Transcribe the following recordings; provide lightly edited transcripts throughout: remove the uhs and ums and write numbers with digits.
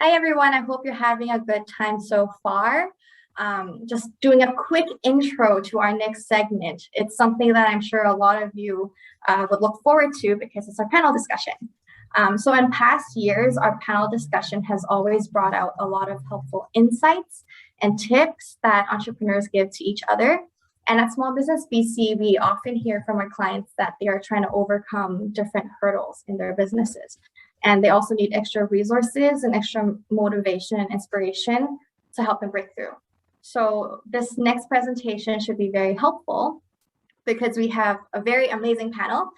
Hi, everyone. I hope you're having a good time so far. Just doing a quick intro to our next segment. It's something that I'm sure a lot of you would look forward to because it's our panel discussion. So in past years, our panel discussion has always brought out a lot of helpful insights and tips that entrepreneurs give to each other. And at Small Business BC, we often hear from our clients that they are trying to overcome different hurdles in their businesses. And they also need extra resources and extra motivation and inspiration to help them break through. So this next presentation should be very helpful because we have a very amazing panel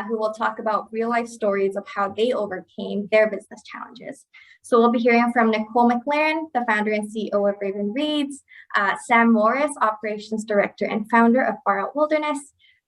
who will talk about real life stories of how they overcame their business challenges. So we'll be hearing from Nicole McLaren, the founder and CEO of Raven Reads, Sam Morris, Operations Director and founder of Far Out Wilderness,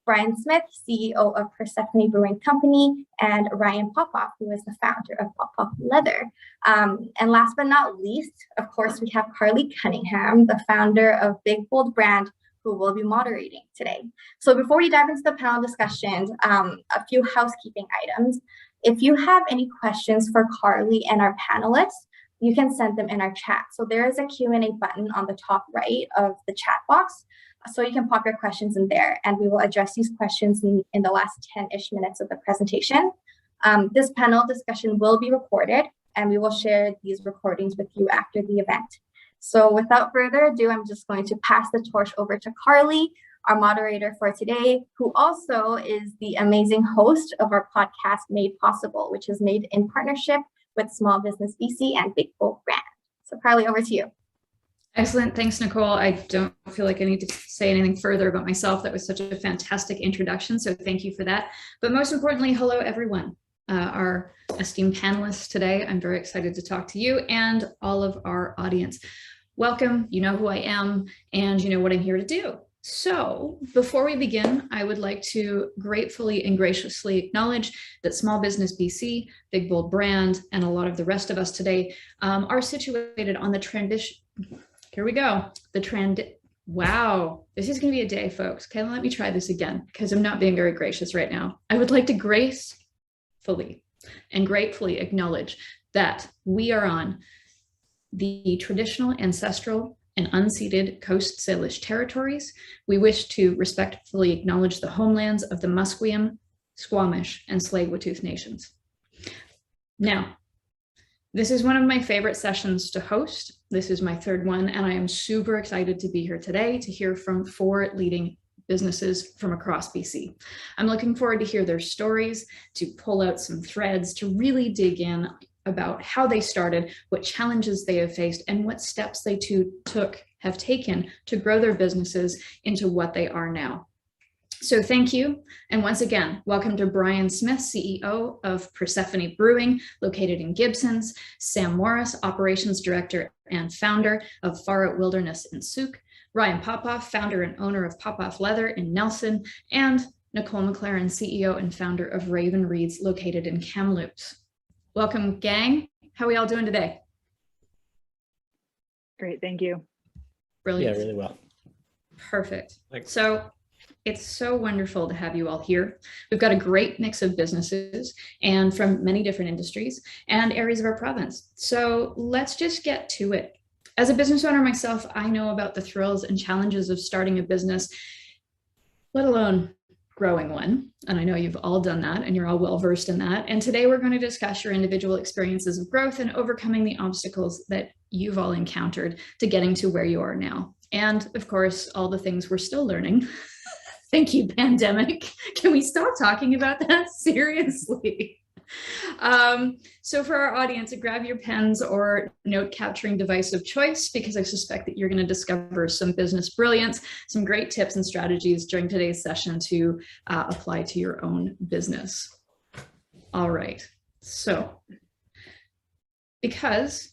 Brian Smith, CEO of Persephone Brewing Company, and Ryan Popoff, who is the founder of Popoff Leather. And last but not least, of course, we have Carly Cunningham, the founder of Big Bold Brand, who will be moderating today. So before we dive into the panel discussion, a few housekeeping items. If you have any questions for Carly and our panelists, you can send them in our chat. So there is a Q&A button on the top right of the chat box. So you can pop your questions in there and we will address these questions in the last 10-ish minutes of the presentation. This panel discussion will be recorded and we will share these recordings with you after the event. So without further ado, I'm just going to pass the torch over to Carly, our moderator for today, who also is the amazing host of our podcast Made Possible, which is made in partnership with Small Business BC and Big Bold Brand. So Carly, over to you. Excellent. Thanks, Nicole. I don't feel like I need to say anything further about myself. That was such a fantastic introduction. So thank you for that. But most importantly, hello, everyone. Our esteemed panelists today. I'm very excited to talk to you and all of our audience. Welcome. You know who I am and you know what I'm here to do. So before we begin, I would like to gratefully and graciously acknowledge that Small Business BC, Big Bold Brand, and a lot of the rest of us today are situated on the transition. Here we go. Wow, this is going to be a day, folks. Okay, let me try this again because I'm not being very gracious right now. I would like to gracefully and gratefully acknowledge that we are on the traditional, ancestral, and unceded Coast Salish territories. We wish to respectfully acknowledge the homelands of the Musqueam, Squamish, and Tsleil-Waututh nations. Now, this is one of my favorite sessions to host. This is my third one, and I am super excited to be here today to hear from 4 leading businesses from across BC. I'm looking forward to hear their stories, to pull out some threads, to really dig in about how they started, what challenges they have faced, and what steps they have taken to grow their businesses into what they are now. So thank you. And once again, welcome to Brian Smith, CEO of Persephone Brewing, located in Gibsons, Sam Morris, Operations Director and founder of Far Out Wilderness in Souk, Ryan Popoff, founder and owner of Popoff Leather in Nelson, and Nicole McLaren, CEO and founder of Raven Reads, located in Kamloops. Welcome, gang. How are we all doing today? Great, thank you. Brilliant. Yeah, really well. Perfect. Thanks. So it's so wonderful to have you all here. We've got a great mix of businesses and from many different industries and areas of our province. So let's just get to it. As a business owner myself, I know about the thrills and challenges of starting a business, let alone growing one. And I know you've all done that and you're all well versed in that. And today we're going to discuss your individual experiences of growth and overcoming the obstacles that you've all encountered to getting to where you are now. And of course, all the things we're still learning. Thank you, pandemic. Can we stop talking about that? Seriously. So for our audience, grab your pens or note capturing device of choice, because I suspect that you're going to discover some business brilliance, some great tips and strategies during today's session to apply to your own business. All right. So because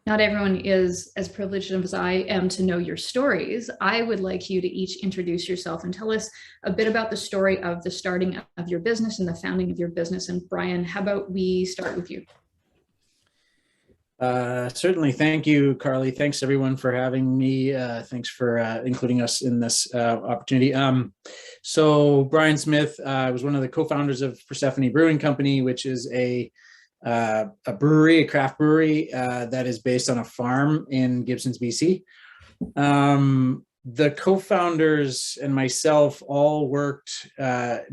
not everyone is as privileged as I am to know your stories, I would like you to each introduce yourself and tell us a bit about the story of the starting of your business and the founding of your business. And Brian, how about we start with you? Certainly. Thank you, Carly. Thanks everyone for having me. Thanks for including us in this opportunity. So Brian Smith, I was one of the co-founders of Persephone Brewing Company, which is a a brewery, a craft brewery that is based on a farm in Gibsons, BC. The co-founders and myself all worked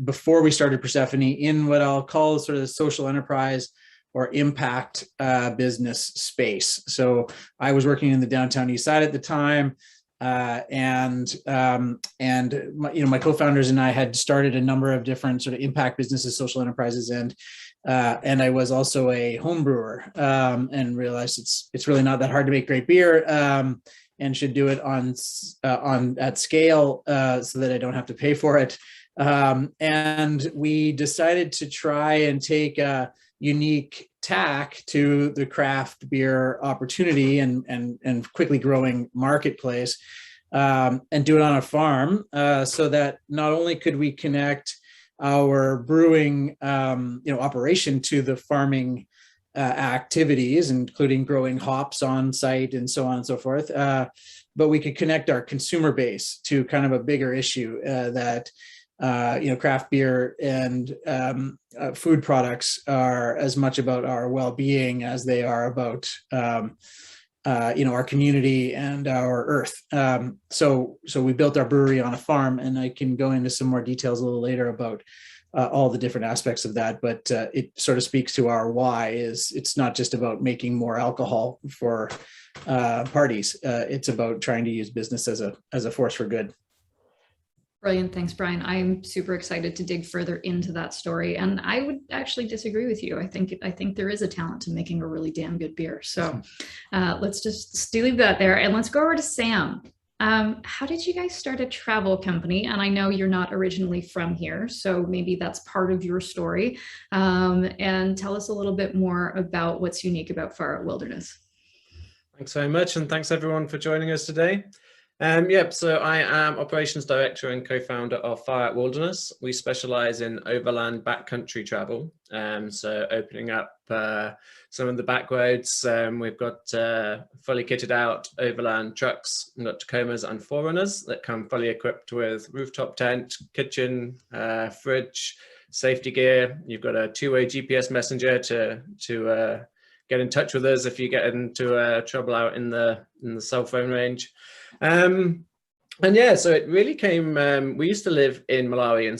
before we started Persephone in what I'll call sort of the social enterprise or impact business space. So I was working in the downtown east side at the time, and my co-founders and I had started a number of different sort of impact businesses, social enterprises, and I was also a home brewer, and realized it's really not that hard to make great beer. And should do it on at scale so that I don't have to pay for it. And we decided to try and take a unique tack to the craft beer opportunity and quickly growing marketplace, and do it on a farm, so that not only could we connect our brewing operation to the farming activities, including growing hops on site and so on and so forth. But we could connect our consumer base to kind of a bigger issue that craft beer and food products are as much about our well-being as they are about our community and our earth. So we built our brewery on a farm, and I can go into some more details a little later about all the different aspects of that, but it sort of speaks to our why. Is it's not just about making more alcohol for parties. It's about trying to use business as a force for good. Brilliant. Thanks, Brian. I'm super excited to dig further into that story. And I would actually disagree with you. I think there is a talent to making a really damn good beer. So let's just leave that there, and let's go over to Sam. How did you guys start a travel company? And I know you're not originally from here, so maybe that's part of your story. And tell us a little bit more about what's unique about Far Out Wilderness. Thanks very much, and thanks everyone for joining us today. So I am Operations Director and co-founder of Far Out Wilderness. We specialize in overland backcountry travel, so opening up some of the back roads. We've got fully kitted out overland trucks. We've got Tacomas and Forerunners that come fully equipped with rooftop tent, kitchen, fridge, safety gear. You've got a two-way GPS messenger to get in touch with us if you get into trouble out in the cell phone range. So it really came, we used to live in Malawi in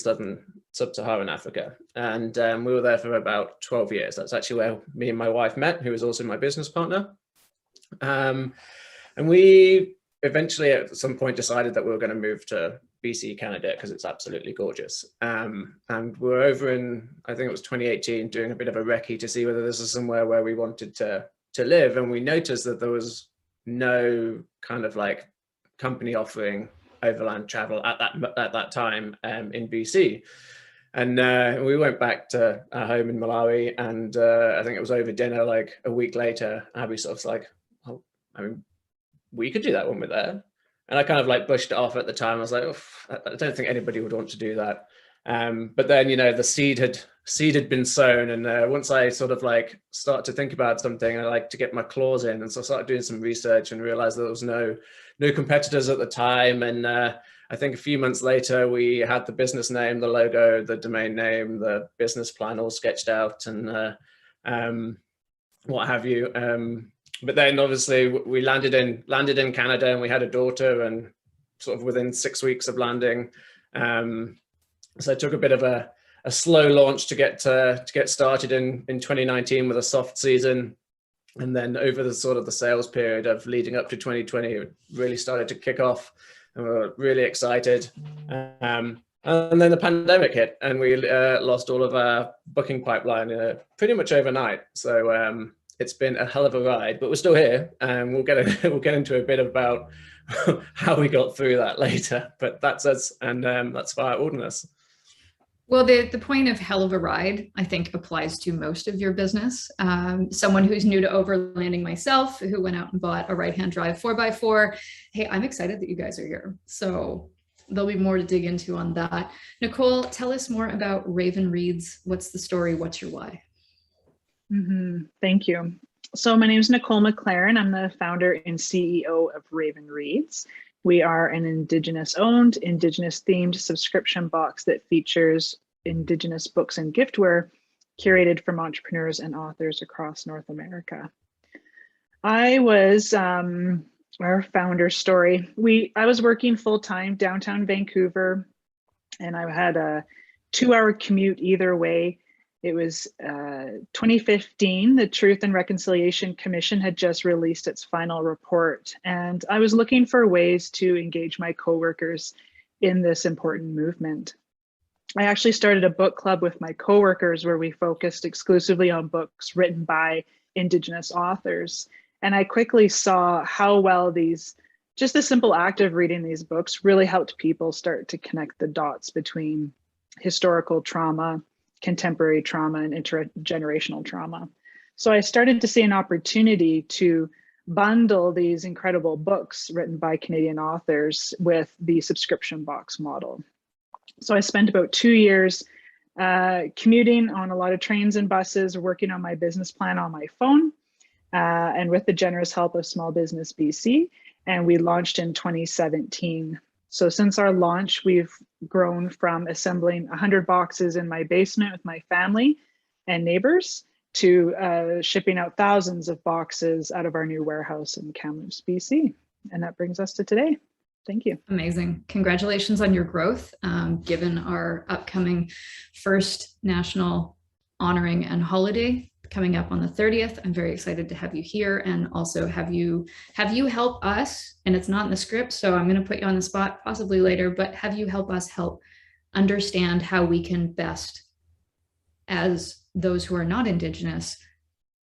sub-Saharan Africa, and we were there for about 12 years. That's actually where me and my wife met, who is also my business partner. And we eventually at some point decided that we were going to move to BC, Canada, because it's absolutely gorgeous. And we're over in, I think it was 2018, doing a bit of a recce to see whether this is somewhere where we wanted to live. And we noticed that there was no kind of like company offering overland travel at that time in BC. And we went back to our home in Malawi, and I think it was over dinner like a week later, Abby sort of was like, oh, I mean, we could do that when we're there. And I kind of like brushed it off at the time. I was like, oh, I don't think anybody would want to do that. But then, the seed had been sown, and once I sort of like start to think about something, I like to get my claws in, and so I started doing some research and realized that there was no competitors at the time. And I think a few months later, we had the business name, the logo, the domain name, the business plan all sketched out, and what have you. But then obviously we landed in Canada, and we had a daughter, and sort of within 6 weeks of landing. So it took a bit of a slow launch to get started in 2019 with a soft season. And then over the sort of the sales period of leading up to 2020, it really started to kick off, and we were really excited. And then the pandemic hit, and we lost all of our booking pipeline pretty much overnight. So it's been a hell of a ride, but we're still here, and we'll get into a bit about how we got through that later. But that's us, and that's Far Out Wilderness. Well, the point of hell of a ride, I think, applies to most of your business. Someone who's new to overlanding myself, who went out and bought a right-hand drive 4x4. Hey, I'm excited that you guys are here. So there'll be more to dig into on that. Nicole, tell us more about Raven Reads. What's the story? What's your why? Thank you. So my name is Nicole McLaren. I'm the founder and CEO of Raven Reads. We are an Indigenous-owned, Indigenous-themed subscription box that features Indigenous books and giftware curated from entrepreneurs and authors across North America. I was our founder story. I was working full-time downtown Vancouver, and I had a 2-hour commute either way. It was 2015, the Truth and Reconciliation Commission had just released its final report, and I was looking for ways to engage my coworkers in this important movement. I actually started a book club with my coworkers where we focused exclusively on books written by Indigenous authors. And I quickly saw how well just the simple act of reading these books really helped people start to connect the dots between historical trauma, contemporary trauma, and intergenerational trauma. So I started to see an opportunity to bundle these incredible books written by Canadian authors with the subscription box model. So I spent about 2 years commuting on a lot of trains and buses, working on my business plan on my phone, and with the generous help of Small Business BC, and we launched in 2017. So since our launch, we've grown from assembling 100 boxes in my basement with my family and neighbors to shipping out thousands of boxes out of our new warehouse in Kamloops, BC. And that brings us to today. Thank you. Amazing. Congratulations on your growth. Given our upcoming first national honoring and holiday coming up on the 30th, I'm very excited to have you here and also have you help us, and it's not in the script, so I'm going to put you on the spot possibly later, but have you help us help understand how we can best, as those who are not Indigenous,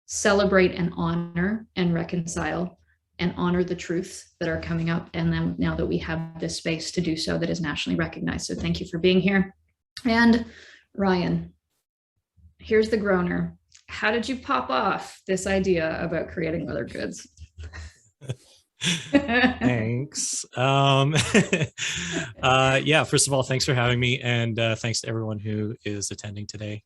celebrate and honor and reconcile and honor the truths that are coming up. And then now that we have this space to do so that is nationally recognized. So thank you for being here. And Ryan, here's the groaner. How did you pop off this idea about creating leather goods? Thanks. Yeah, first of all, thanks for having me. And thanks to everyone who is attending today.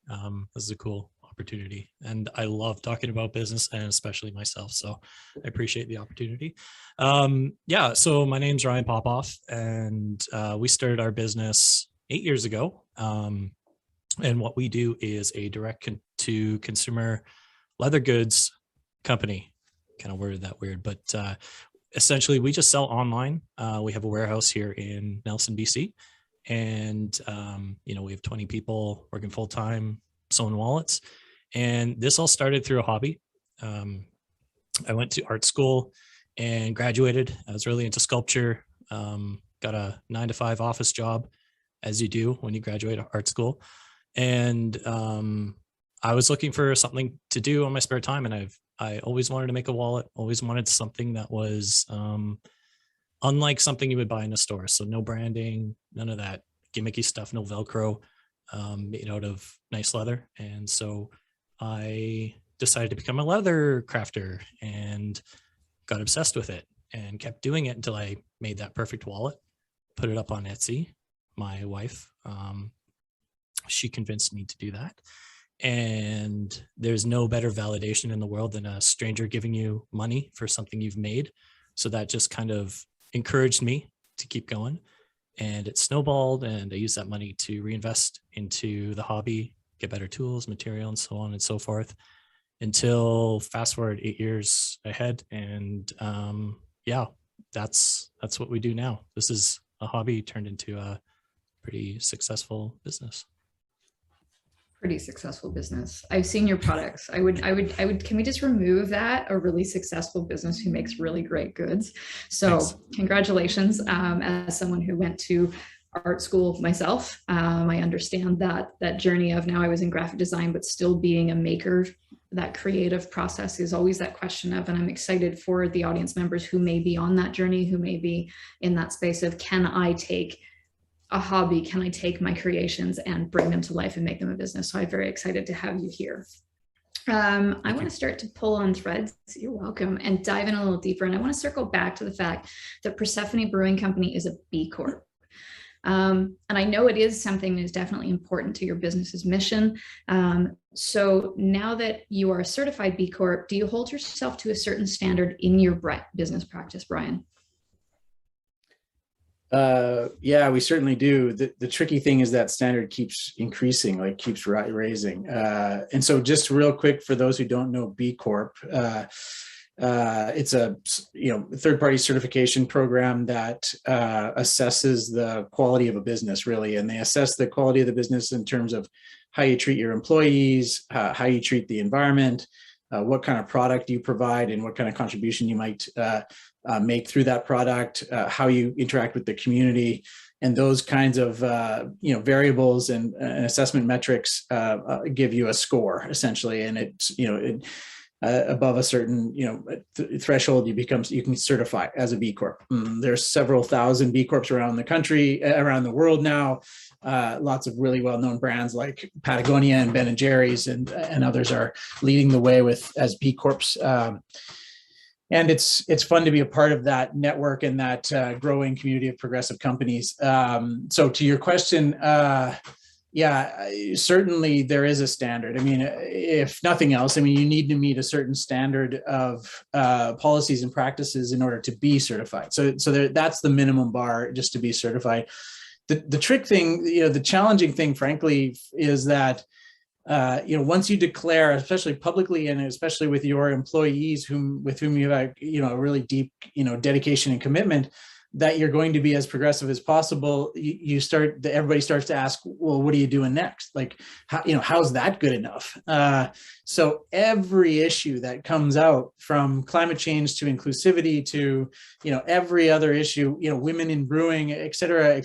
This is a cool opportunity. And I love talking about business and especially myself. So I appreciate the opportunity. Yeah, so my name's Ryan Popoff and we started our business 8 years ago. And what we do is a direct-to-consumer leather goods company. Kind of worded that weird, but essentially we just sell online. We have a warehouse here in Nelson, BC, and we have 20 people working full-time sewing wallets. And this all started through a hobby. I went to art school and graduated. I was really into sculpture. Got a 9-to-5 office job, as you do when you graduate art school. And I was looking for something to do on my spare time, and I always wanted to make a wallet, always wanted something that was unlike something you would buy in a store. So no branding, none of that gimmicky stuff, no Velcro, made out of nice leather. And so I decided to become a leather crafter and got obsessed with it and kept doing it until I made that perfect wallet, put it up on Etsy. My wife, she convinced me to do that. And there's no better validation in the world than a stranger giving you money for something you've made. So that just kind of encouraged me to keep going. And it snowballed, and I used that money to reinvest into the hobby, get better tools, material, and so on and so forth, until fast forward 8 years ahead. And yeah, that's what we do now. This is a hobby turned into a pretty successful business. Pretty successful business. I've seen your products. I would, can we just remove that? A really successful business who makes really great goods. So thanks. Congratulations. As someone who went to art school myself, I understand that journey of, now I was in graphic design, but still being a maker. That creative process is always that question of, and I'm excited for the audience members who may be on that journey, who may be in that space of, can I take a hobby, can I take my creations and bring them to life and make them a business? So I'm very excited to have you here. I want to start to pull on threads, you're welcome, and dive in a little deeper. And I want to circle back to the fact that Persephone Brewing Company is a B Corp. And I know it is something that is definitely important to your business's mission. So now that you are a certified B Corp, do you hold yourself to a certain standard in your business practice, Brian? Yeah, we certainly do. The tricky thing is that standard keeps increasing, like keeps raising. And so just real quick, for those who don't know B Corp, it's a third-party certification program that assesses the quality of a business, really. And they assess the quality of the business in terms of how you treat your employees, how you treat the environment, what kind of product you provide, and what kind of contribution you might make through that product, how you interact with the community, and those kinds of variables and assessment metrics give you a score, essentially. And it's above a certain threshold, you can certify as a B Corp. There's several thousand B Corps around the country, around the world now. Lots of really well-known brands like Patagonia and Ben and Jerry's and others are leading the way as B Corps. And it's fun to be a part of that network and that growing community of progressive companies. So to your question, yeah, certainly there is a standard. I mean, if nothing else, I mean, you need to meet a certain standard of policies and practices in order to be certified. So that's the minimum bar just to be certified. The trick thing, the challenging thing, frankly, is that once you declare, especially publicly and especially with your employees with whom you have a really deep dedication and commitment, that you're going to be as progressive as possible, everybody starts to ask, well, what are you doing next? Like, how's that good enough? So every issue that comes out, from climate change to inclusivity to, every other issue, women in brewing, et cetera,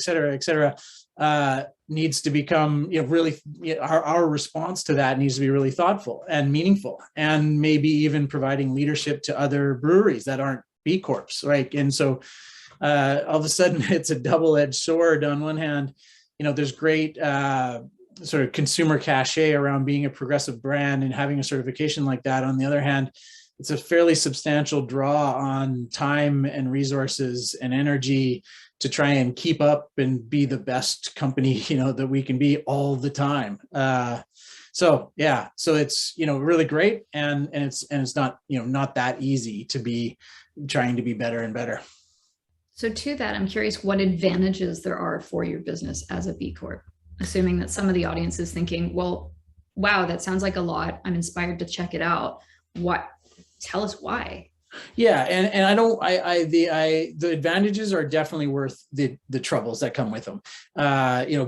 needs to become, really, our response to that needs to be really thoughtful and meaningful, and maybe even providing leadership to other breweries that aren't B Corps, right? And so all of a sudden it's a double-edged sword. On one hand, there's great sort of consumer cachet around being a progressive brand and having a certification like that. On the other hand, it's a fairly substantial draw on time and resources and energy to try and keep up and be the best company, that we can be all the time. So it's, really great. And it's not, not that easy to be trying to be better and better. So to that, I'm curious what advantages there are for your business as a B Corp, assuming that some of the audience is thinking, well, wow, that sounds like a lot. I'm inspired to check it out. Tell us why. Yeah. And the advantages are definitely worth the troubles that come with them.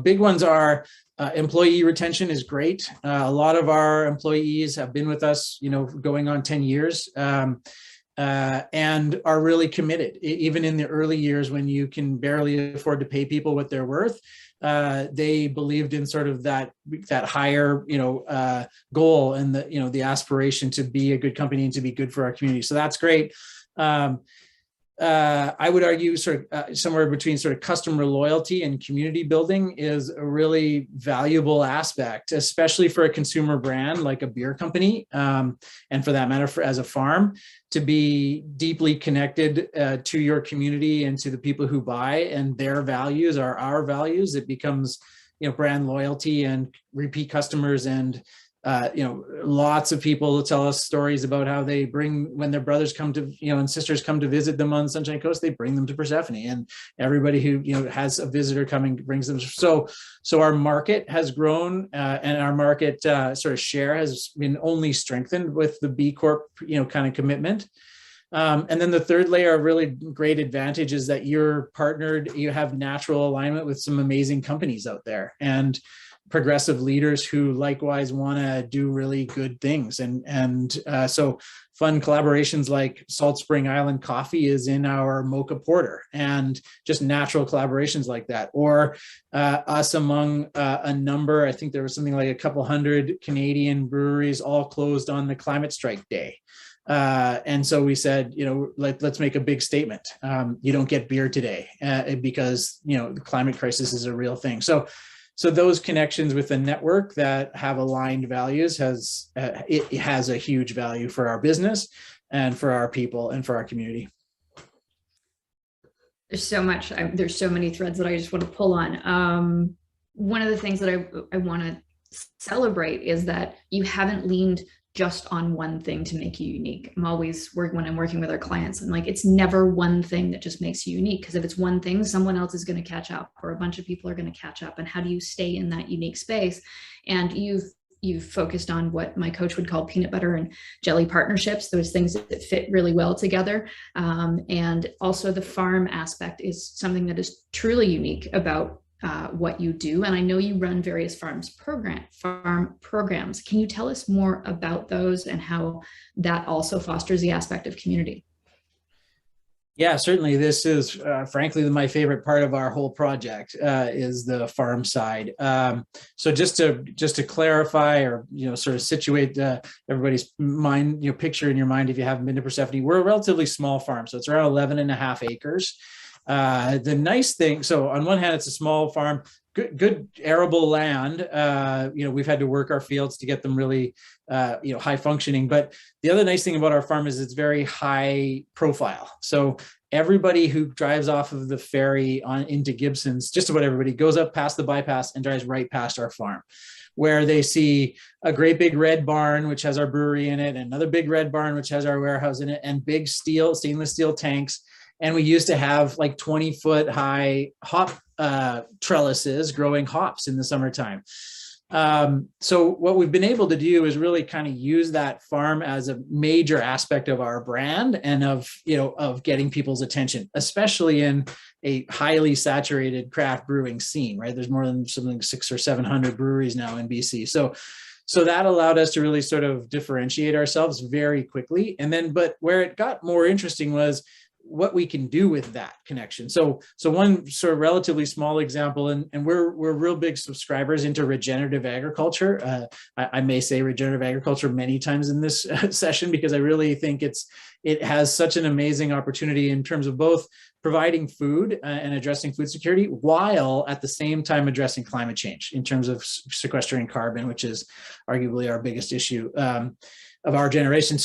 Big ones are employee retention is great. A lot of our employees have been with us, going on 10 years. And are really committed, even in the early years when you can barely afford to pay people what they're worth. They believed in sort of that higher, goal and the aspiration to be a good company and to be good for our community. So that's great. I would argue sort of somewhere between sort of customer loyalty and community building is a really valuable aspect, especially for a consumer brand like a beer company, and for that matter, as a farm, to be deeply connected to your community and to the people who buy, and their values are our values. It becomes, brand loyalty and repeat customers. And lots of people tell us stories about how they when their brothers come to, and sisters come to visit them on Sunshine Coast, they bring them to Persephone, and everybody who, has a visitor coming brings them. So our market has grown, and our market sort of share has been only strengthened with the B Corp, kind of commitment. And then the third layer of really great advantage is that you're partnered, you have natural alignment with some amazing companies out there, and progressive leaders who likewise want to do really good things. And so fun collaborations like Salt Spring Island Coffee is in our Mocha Porter, and just natural collaborations like that. Or us among a number, I think there was something like a couple hundred Canadian breweries all closed on the climate strike day. And so we said, let's make a big statement. You don't get beer today because, the climate crisis is a real thing. So those connections with a network that have aligned values has a huge value for our business and for our people and for our community. There's so much. There's so many threads that I just want to pull on. One of the things that I want to celebrate is that you haven't leaned just on one thing to make you unique. I'm always working, when I'm working with our clients, I'm like, it's never one thing that just makes you unique, because if it's one thing, someone else is going to catch up, or a bunch of people are going to catch up. And how do you stay in that unique space? And you've focused on what my coach would call peanut butter and jelly partnerships, those things that fit really well together. And also the farm aspect is something that is truly unique about what you do. And I know you run various farm programs. Can you tell us more about those and how that also fosters the aspect of community? Yeah, certainly. This is frankly my favorite part of our whole project is the farm side. So just to clarify, or sort of situate everybody's mind, picture in your mind, if you haven't been to Persephone, we're a relatively small farm, so it's around 11.5 acres. The nice thing, so on one hand, it's a small farm, good arable land. We've had to work our fields to get them really, high functioning. But the other nice thing about our farm is it's very high profile. So everybody who drives off of the ferry into Gibson's, just about everybody, goes up past the bypass and drives right past our farm, where they see a great big red barn, which has our brewery in it, and another big red barn, which has our warehouse in it, and big stainless steel tanks. And we used to have like 20-foot high hop trellises growing hops in the summertime. So what we've been able to do is really kind of use that farm as a major aspect of our brand and of getting people's attention, especially in a highly saturated craft brewing scene, right? There's more than something 600 or 700 breweries now in BC. So that allowed us to really sort of differentiate ourselves very quickly. And then, but where it got more interesting was what we can do with that connection. So one sort of relatively small example, and we're real big subscribers into regenerative agriculture. I may say regenerative agriculture many times in this session, because I really think it has such an amazing opportunity in terms of both providing food and addressing food security, while at the same time addressing climate change in terms of sequestering carbon, which is arguably our biggest issue of our generation.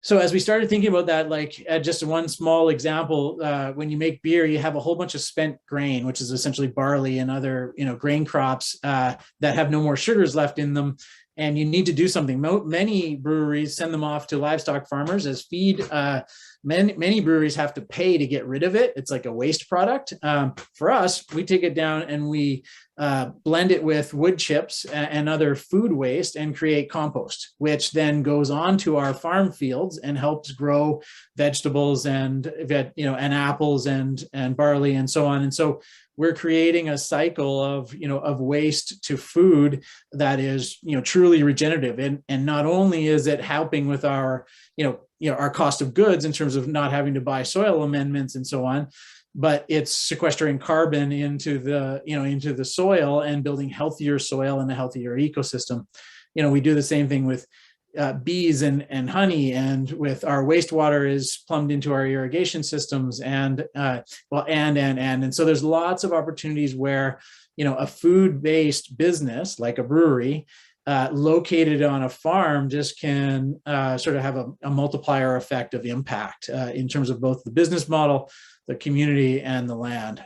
So as we started thinking about that, like just one small example, when you make beer, you have a whole bunch of spent grain, which is essentially barley and other grain crops that have no more sugars left in them. And you need to do something. Many breweries send them off to livestock farmers as feed. Many breweries have to pay to get rid of it. It's like a waste product. For us, we take it down and we blend it with wood chips and other food waste and create compost, which then goes onto our farm fields and helps grow vegetables and apples and barley and so on. And so we're creating a cycle of waste to food that is truly regenerative. And not only is it helping with our our cost of goods in terms of not having to buy soil amendments and so on, but it's sequestering carbon into the soil and building healthier soil and a healthier ecosystem. We do the same thing with bees and honey, and with our wastewater is plumbed into our irrigation systems, and so there's lots of opportunities where a food-based business like a brewery located on a farm just can sort of have a multiplier effect of impact in terms of both the business model, the community, and the land.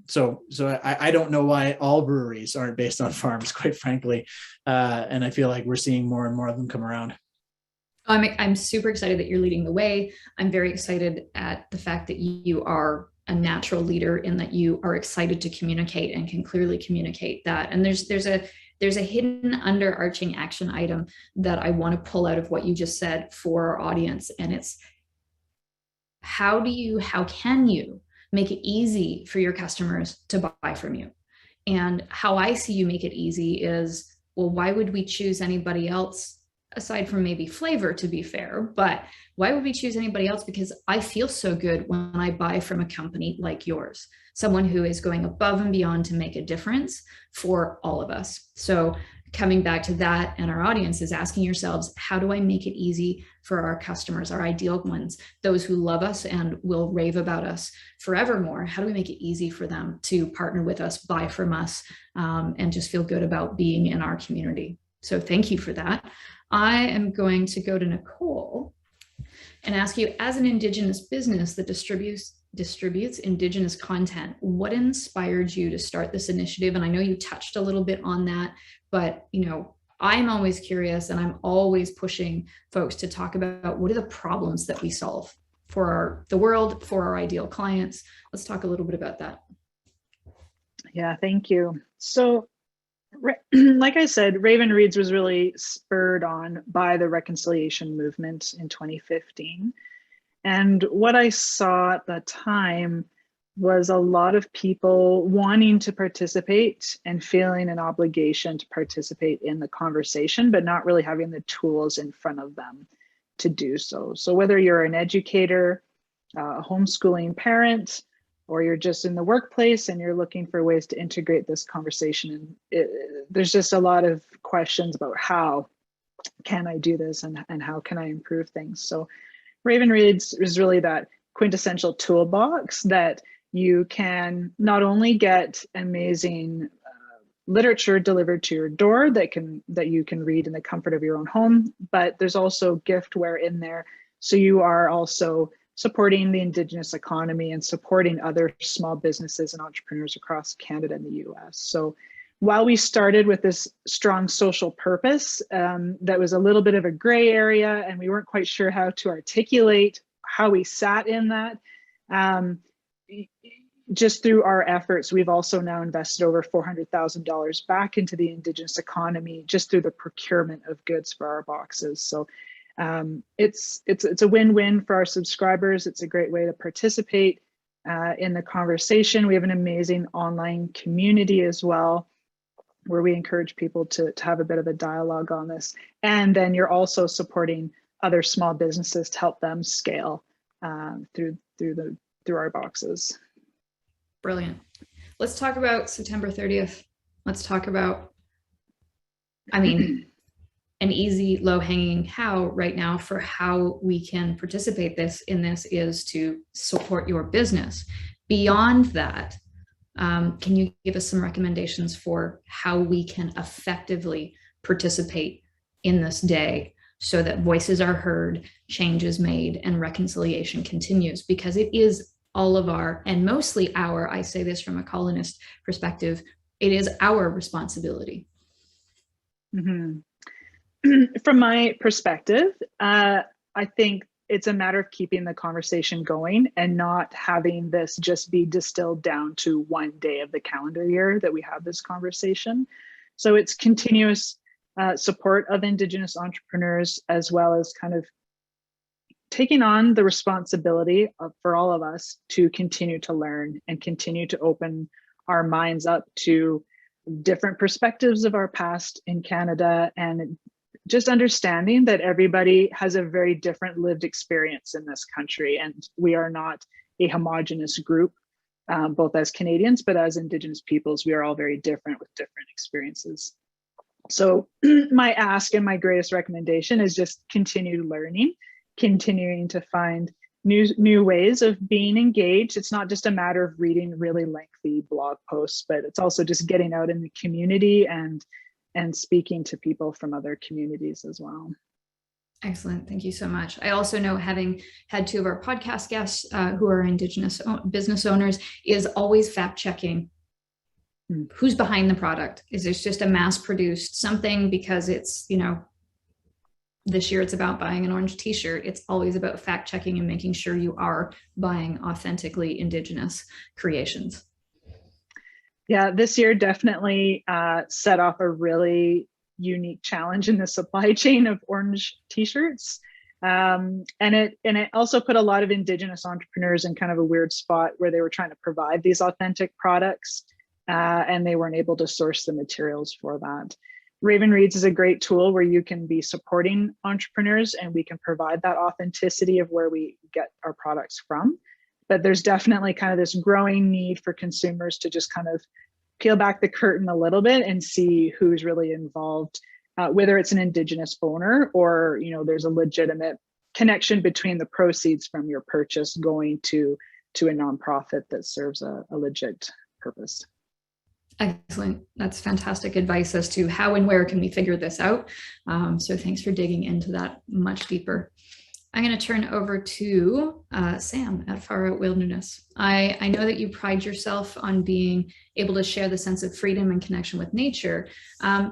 So I don't know why all breweries aren't based on farms, quite frankly. And I feel like we're seeing more and more of them come around. I'm super excited that you're leading the way. I'm very excited at the fact that you are a natural leader, in that you are excited to communicate and can clearly communicate that. And there's a hidden underarching action item that I want to pull out of what you just said for our audience. And it's, how can you make it easy for your customers to buy from you? And how I see you make it easy is, well, why would we choose anybody else, aside from maybe flavor, to be fair, but why would we choose anybody else? Because I feel so good when I buy from a company like yours, someone who is going above and beyond to make a difference for all of us. So coming back to that, and our audience is asking yourselves, how do I make it easy for our customers, our ideal ones, those who love us and will rave about us forevermore? How do we make it easy for them to partner with us, buy from us, and just feel good about being in our community? So thank you for that. I am going to go to Nicole and ask you, as an Indigenous business that distributes Indigenous content, what inspired you to start this initiative? And I know you touched a little bit on that, but I'm always curious, and I'm always pushing folks to talk about what are the problems that we solve for the world, for our ideal clients. Let's talk a little bit about that. Yeah, thank you. So, like I said, Raven Reads was really spurred on by the reconciliation movement in 2015. And what I saw at the time was a lot of people wanting to participate and feeling an obligation to participate in the conversation, but not really having the tools in front of them to do so. So whether you're an educator, a homeschooling parent, or you're just in the workplace and you're looking for ways to integrate this conversation, and there's just a lot of questions about how can I do this and how can I improve things. So Raven Reads is really that quintessential toolbox that you can not only get amazing literature delivered to your door that you can read in the comfort of your own home, but there's also giftware in there. So you are also supporting the Indigenous economy and supporting other small businesses and entrepreneurs across Canada and the US. So while we started with this strong social purpose, that was a little bit of a gray area, and we weren't quite sure how to articulate how we sat in that. Just through our efforts, we've also now invested over $400,000 back into the Indigenous economy just through the procurement of goods for our boxes. So it's a win-win for our subscribers. It's a great way to participate in the conversation. We have an amazing online community as well, where we encourage people to have a bit of a dialogue on this. And then you're also supporting other small businesses to help them scale through our boxes. Brilliant. Let's talk about September 30th. Let's talk about, an easy low-hanging how right now for how we can participate in this is to support your business. Beyond that, can you give us some recommendations for how we can effectively participate in this day so that voices are heard, change is made, and reconciliation continues? Because it is all of our, and mostly our, I say this from a colonist perspective, it is our responsibility. Mm-hmm. From my perspective, I think it's a matter of keeping the conversation going and not having this just be distilled down to one day of the calendar year that we have this conversation. So it's continuous support of Indigenous entrepreneurs, as well as kind of taking on the responsibility for all of us to continue to learn and continue to open our minds up to different perspectives of our past in Canada, and just understanding that everybody has a very different lived experience in this country, and we are not a homogenous group, both as Canadians, but as Indigenous peoples, we are all very different with different experiences. So my ask and my greatest recommendation is just continue learning, continuing to find new ways of being engaged. It's not just a matter of reading really lengthy blog posts, but it's also just getting out in the community and speaking to people from other communities as well. Excellent. Thank you so much. I also know, having had two of our podcast guests who are Indigenous business owners, is always fact checking. Who's behind the product? Is this just a mass produced something because it's, this year it's about buying an orange t-shirt? It's always about fact checking and making sure you are buying authentically Indigenous creations. Yeah, this year definitely set off a really unique challenge in the supply chain of orange t-shirts. And it also put a lot of Indigenous entrepreneurs in kind of a weird spot where they were trying to provide these authentic products and they weren't able to source the materials for that. Raven Reads is a great tool where you can be supporting entrepreneurs and we can provide that authenticity of where we get our products from. But there's definitely kind of this growing need for consumers to just kind of peel back the curtain a little bit and see who's really involved, whether it's an Indigenous owner or, there's a legitimate connection between the proceeds from your purchase going to a nonprofit that serves a legit purpose. Excellent. That's fantastic advice as to how and where can we figure this out. So thanks for digging into that much deeper. I'm going to turn over to Sam at Far Out Wilderness. I know that you pride yourself on being able to share the sense of freedom and connection with nature.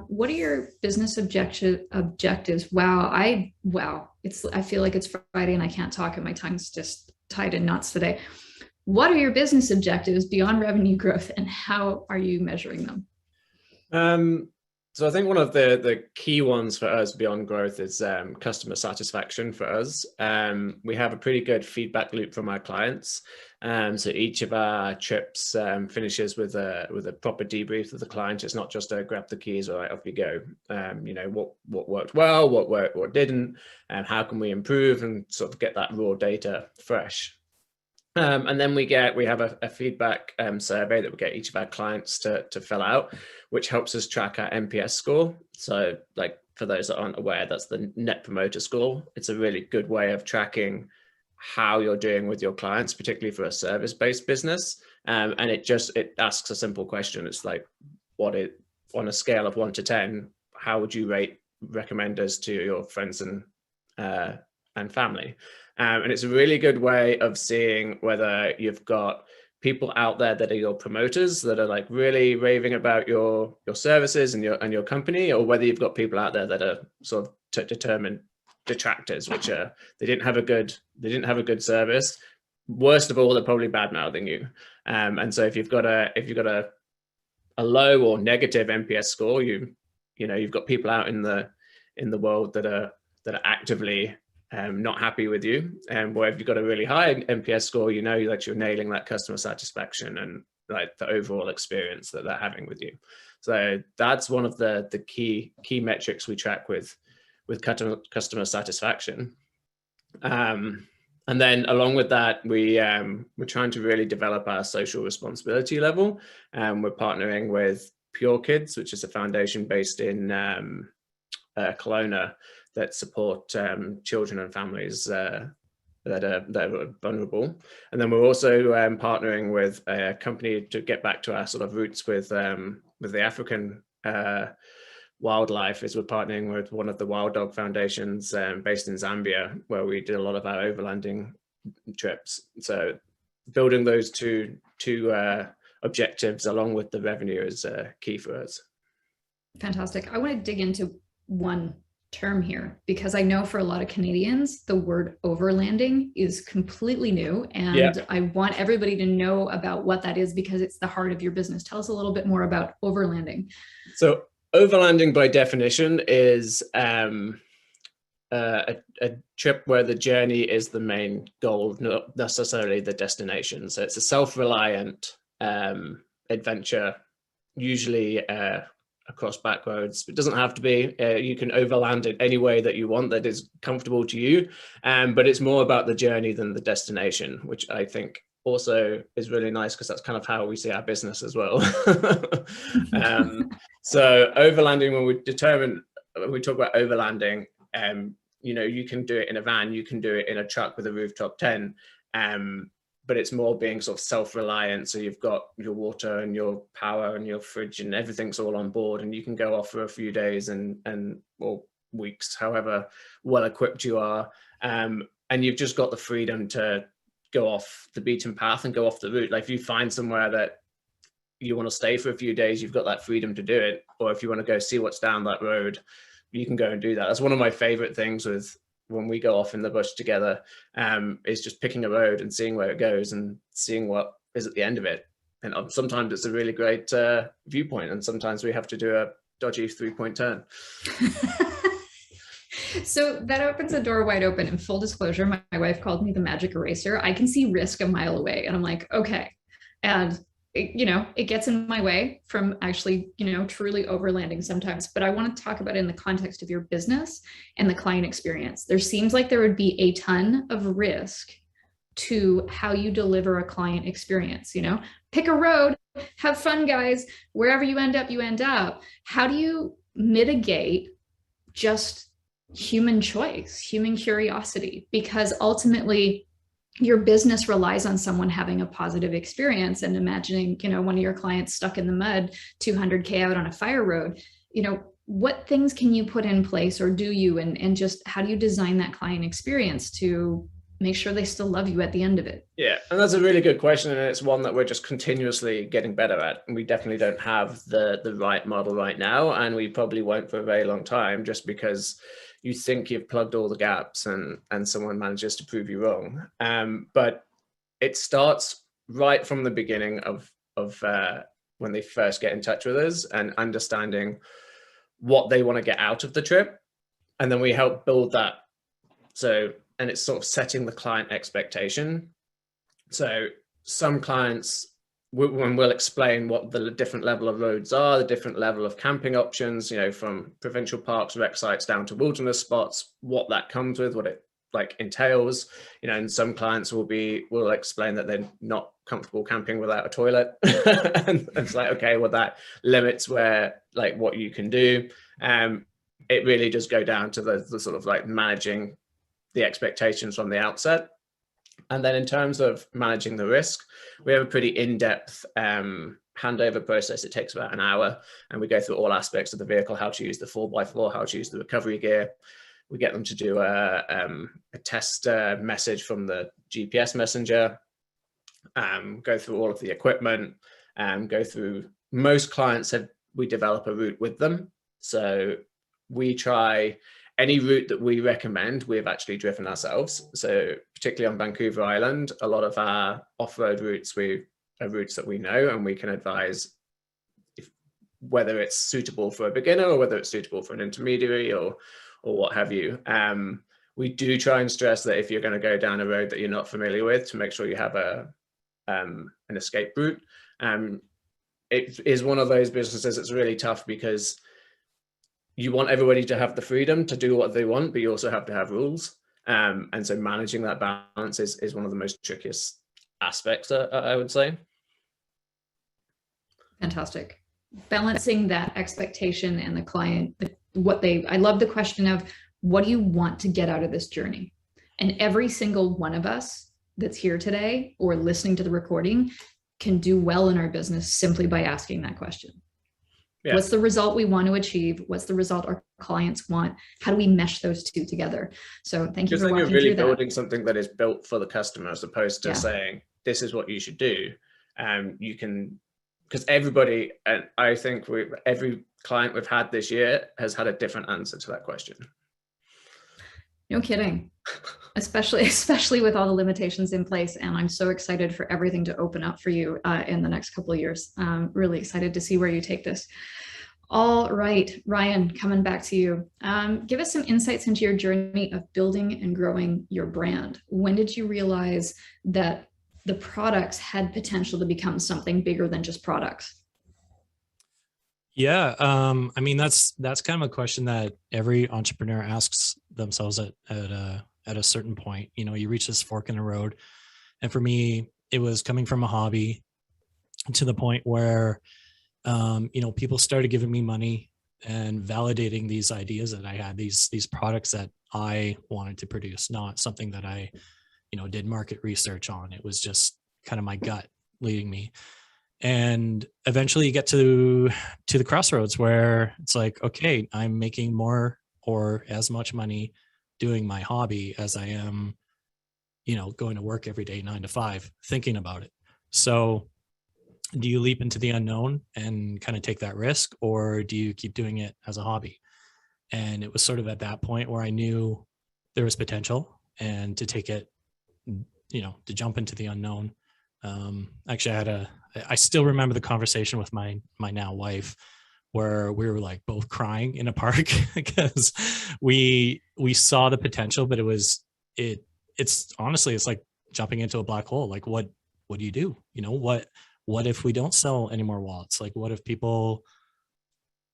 What are your business objectives? Wow, I feel like it's Friday and I can't talk and my tongue's just tied in knots today. What are your business objectives beyond revenue growth, and how are you measuring them? So I think one of the key ones for us beyond growth is customer satisfaction for us. We have a pretty good feedback loop from our clients. So each of our trips finishes with a proper debrief of the client. It's not just a grab the keys, all right, off you go. You know, what worked well, what worked, what didn't, and how can we improve and sort of get that raw data fresh. And then we have a feedback survey that we get each of our clients to fill out, which helps us track our NPS score. So like for those that aren't aware, that's the Net Promoter Score. It's a really good way of tracking how you're doing with your clients, particularly for a service-based business. And it asks a simple question. It's like, on a scale of 1 to 10, how would you recommend us to your friends and family? And it's a really good way of seeing whether you've got people out there that are your promoters that are like really raving about your services and your company, or whether you've got people out there that are sort of determined detractors, which are they didn't have a good service. Worst of all, they're probably bad mouthing you. And so if you've got a low or negative NPS score, you've got people out in the world that are actively not happy with you. And where if you've got a really high NPS score, you know that you're nailing that customer satisfaction and like the overall experience that they're having with you. So that's one of the key metrics we track with customer satisfaction. And then along with that, we're trying to really develop our social responsibility level. We're partnering with Pure Kids, which is a foundation based in Kelowna that support children and families that are vulnerable. And then we're also partnering with a company to get back to our sort of roots with the African wildlife. Is we're partnering with one of the wild dog foundations based in Zambia, where we did a lot of our overlanding trips. So building those two objectives along with the revenue is key for us. Fantastic. I want to dig into one term here, because I know for a lot of Canadians, the word overlanding is completely new. And I want everybody to know about what that is, because it's the heart of your business. Tell us a little bit more about overlanding. So overlanding by definition is a trip where the journey is the main goal, not necessarily the destination. So it's a self-reliant adventure, usually across back roads. It doesn't have to be. You can overland it any way that you want that is comfortable to you, but it's more about the journey than the destination, which I think also is really nice, because that's kind of how we see our business as well. So overlanding, when we talk about overlanding, you can do it in a van, you can do it in a truck with a rooftop tent, but it's more being sort of self-reliant. So you've got your water and your power and your fridge and everything's all on board, and you can go off for a few days or weeks, however well equipped you are. And you've just got the freedom to go off the beaten path and go off the route. Like if you find somewhere that you want to stay for a few days, you've got that freedom to do it. Or if you want to go see what's down that road, you can go and do that. That's one of my favorite things with when we go off in the bush together, is just picking a road and seeing where it goes and seeing what is at the end of it. And sometimes it's a really great viewpoint, and sometimes we have to do a dodgy 3-point turn. So that opens the door wide open. In full disclosure, my wife called me the magic eraser. I can see risk a mile away, and I'm like, okay. And it gets in my way from actually, truly overlanding sometimes. But I want to talk about it in the context of your business and the client experience. There seems like there would be a ton of risk to how you deliver a client experience. Pick a road, have fun, guys. Wherever you end up, you end up. How do you mitigate just human choice, human curiosity? Because ultimately, your business relies on someone having a positive experience, and imagining, one of your clients stuck in the mud, 200K out on a fire road, what things can you put in place, or do you, and just how do you design that client experience to make sure they still love you at the end of it? Yeah, and that's a really good question, and it's one that we're just continuously getting better at. And we definitely don't have the right model right now, and we probably won't for a very long time, just because you think you've plugged all the gaps and someone manages to prove you wrong. But it starts right from the beginning of when they first get in touch with us, and understanding what they want to get out of the trip, and then we help build that. So, and it's sort of setting the client expectation. So some clients, when we'll explain what the different level of roads are, the different level of camping options, you know, from provincial parks, rec sites down to wilderness spots, what that comes with, what it like entails, you know, and some clients will explain that they're not comfortable camping without a toilet. And it's like, okay, well, that limits where, like, what you can do. It really does go down to the sort of like managing the expectations from the outset. And then in terms of managing the risk, we have a pretty in-depth handover process. It takes about an hour, and we go through all aspects of the vehicle, how to use the 4x4, how to use the recovery gear. We get them to do a test message from the GPS messenger, go through all of the equipment, go through, most clients we develop a route with them. So we try any route that we recommend, we've actually driven ourselves. So particularly on Vancouver Island, a lot of our off-road routes are routes that we know, and we can advise whether it's suitable for a beginner or whether it's suitable for an intermediary or what have you. We do try and stress that if you're going to go down a road that you're not familiar with, to make sure you have an escape route. It is one of those businesses that's really tough, because you want everybody to have the freedom to do what they want, but you also have to have rules. And so managing that balance is one of the most trickiest aspects, I would say. Fantastic. Balancing that expectation and the client, I love the question of, what do you want to get out of this journey? And every single one of us that's here today or listening to the recording can do well in our business simply by asking that question. Yeah. What's the result we want to achieve? What's the result our clients want? How do we mesh those two together? So thank you for walking through that. You're really building something that is built for the customer, as opposed to saying, this is what you should do. You can, because everybody, and I think every client we've had this year has had a different answer to that question. No kidding. Especially with all the limitations in place. And I'm so excited for everything to open up for you in the next couple of years. Really excited to see where you take this. All right, Ryan, coming back to you. Give us some insights into your journey of building and growing your brand. When did you realize that the products had potential to become something bigger than just products? Yeah, I mean, that's kind of a question that every entrepreneur asks themselves at a certain point. You know, you reach this fork in the road, and for me, it was coming from a hobby to the point where, you know, people started giving me money and validating these ideas that I had, these products that I wanted to produce, not something that I, you know, did market research on. It was just kind of my gut leading me. And eventually you get to the crossroads where it's like, okay, I'm making more or as much money doing my hobby as I am, you know, going to work every day, 9 to 5, thinking about it. So do you leap into the unknown and kind of take that risk, or do you keep doing it as a hobby? And it was sort of at that point where I knew there was potential, and to take it, you know, to jump into the unknown. Actually, I still remember the conversation with my now wife, where we were like both crying in a park because we saw the potential, but it's honestly, it's like jumping into a black hole. Like, what do you do? You know, what if we don't sell any more wallets? Like, what if people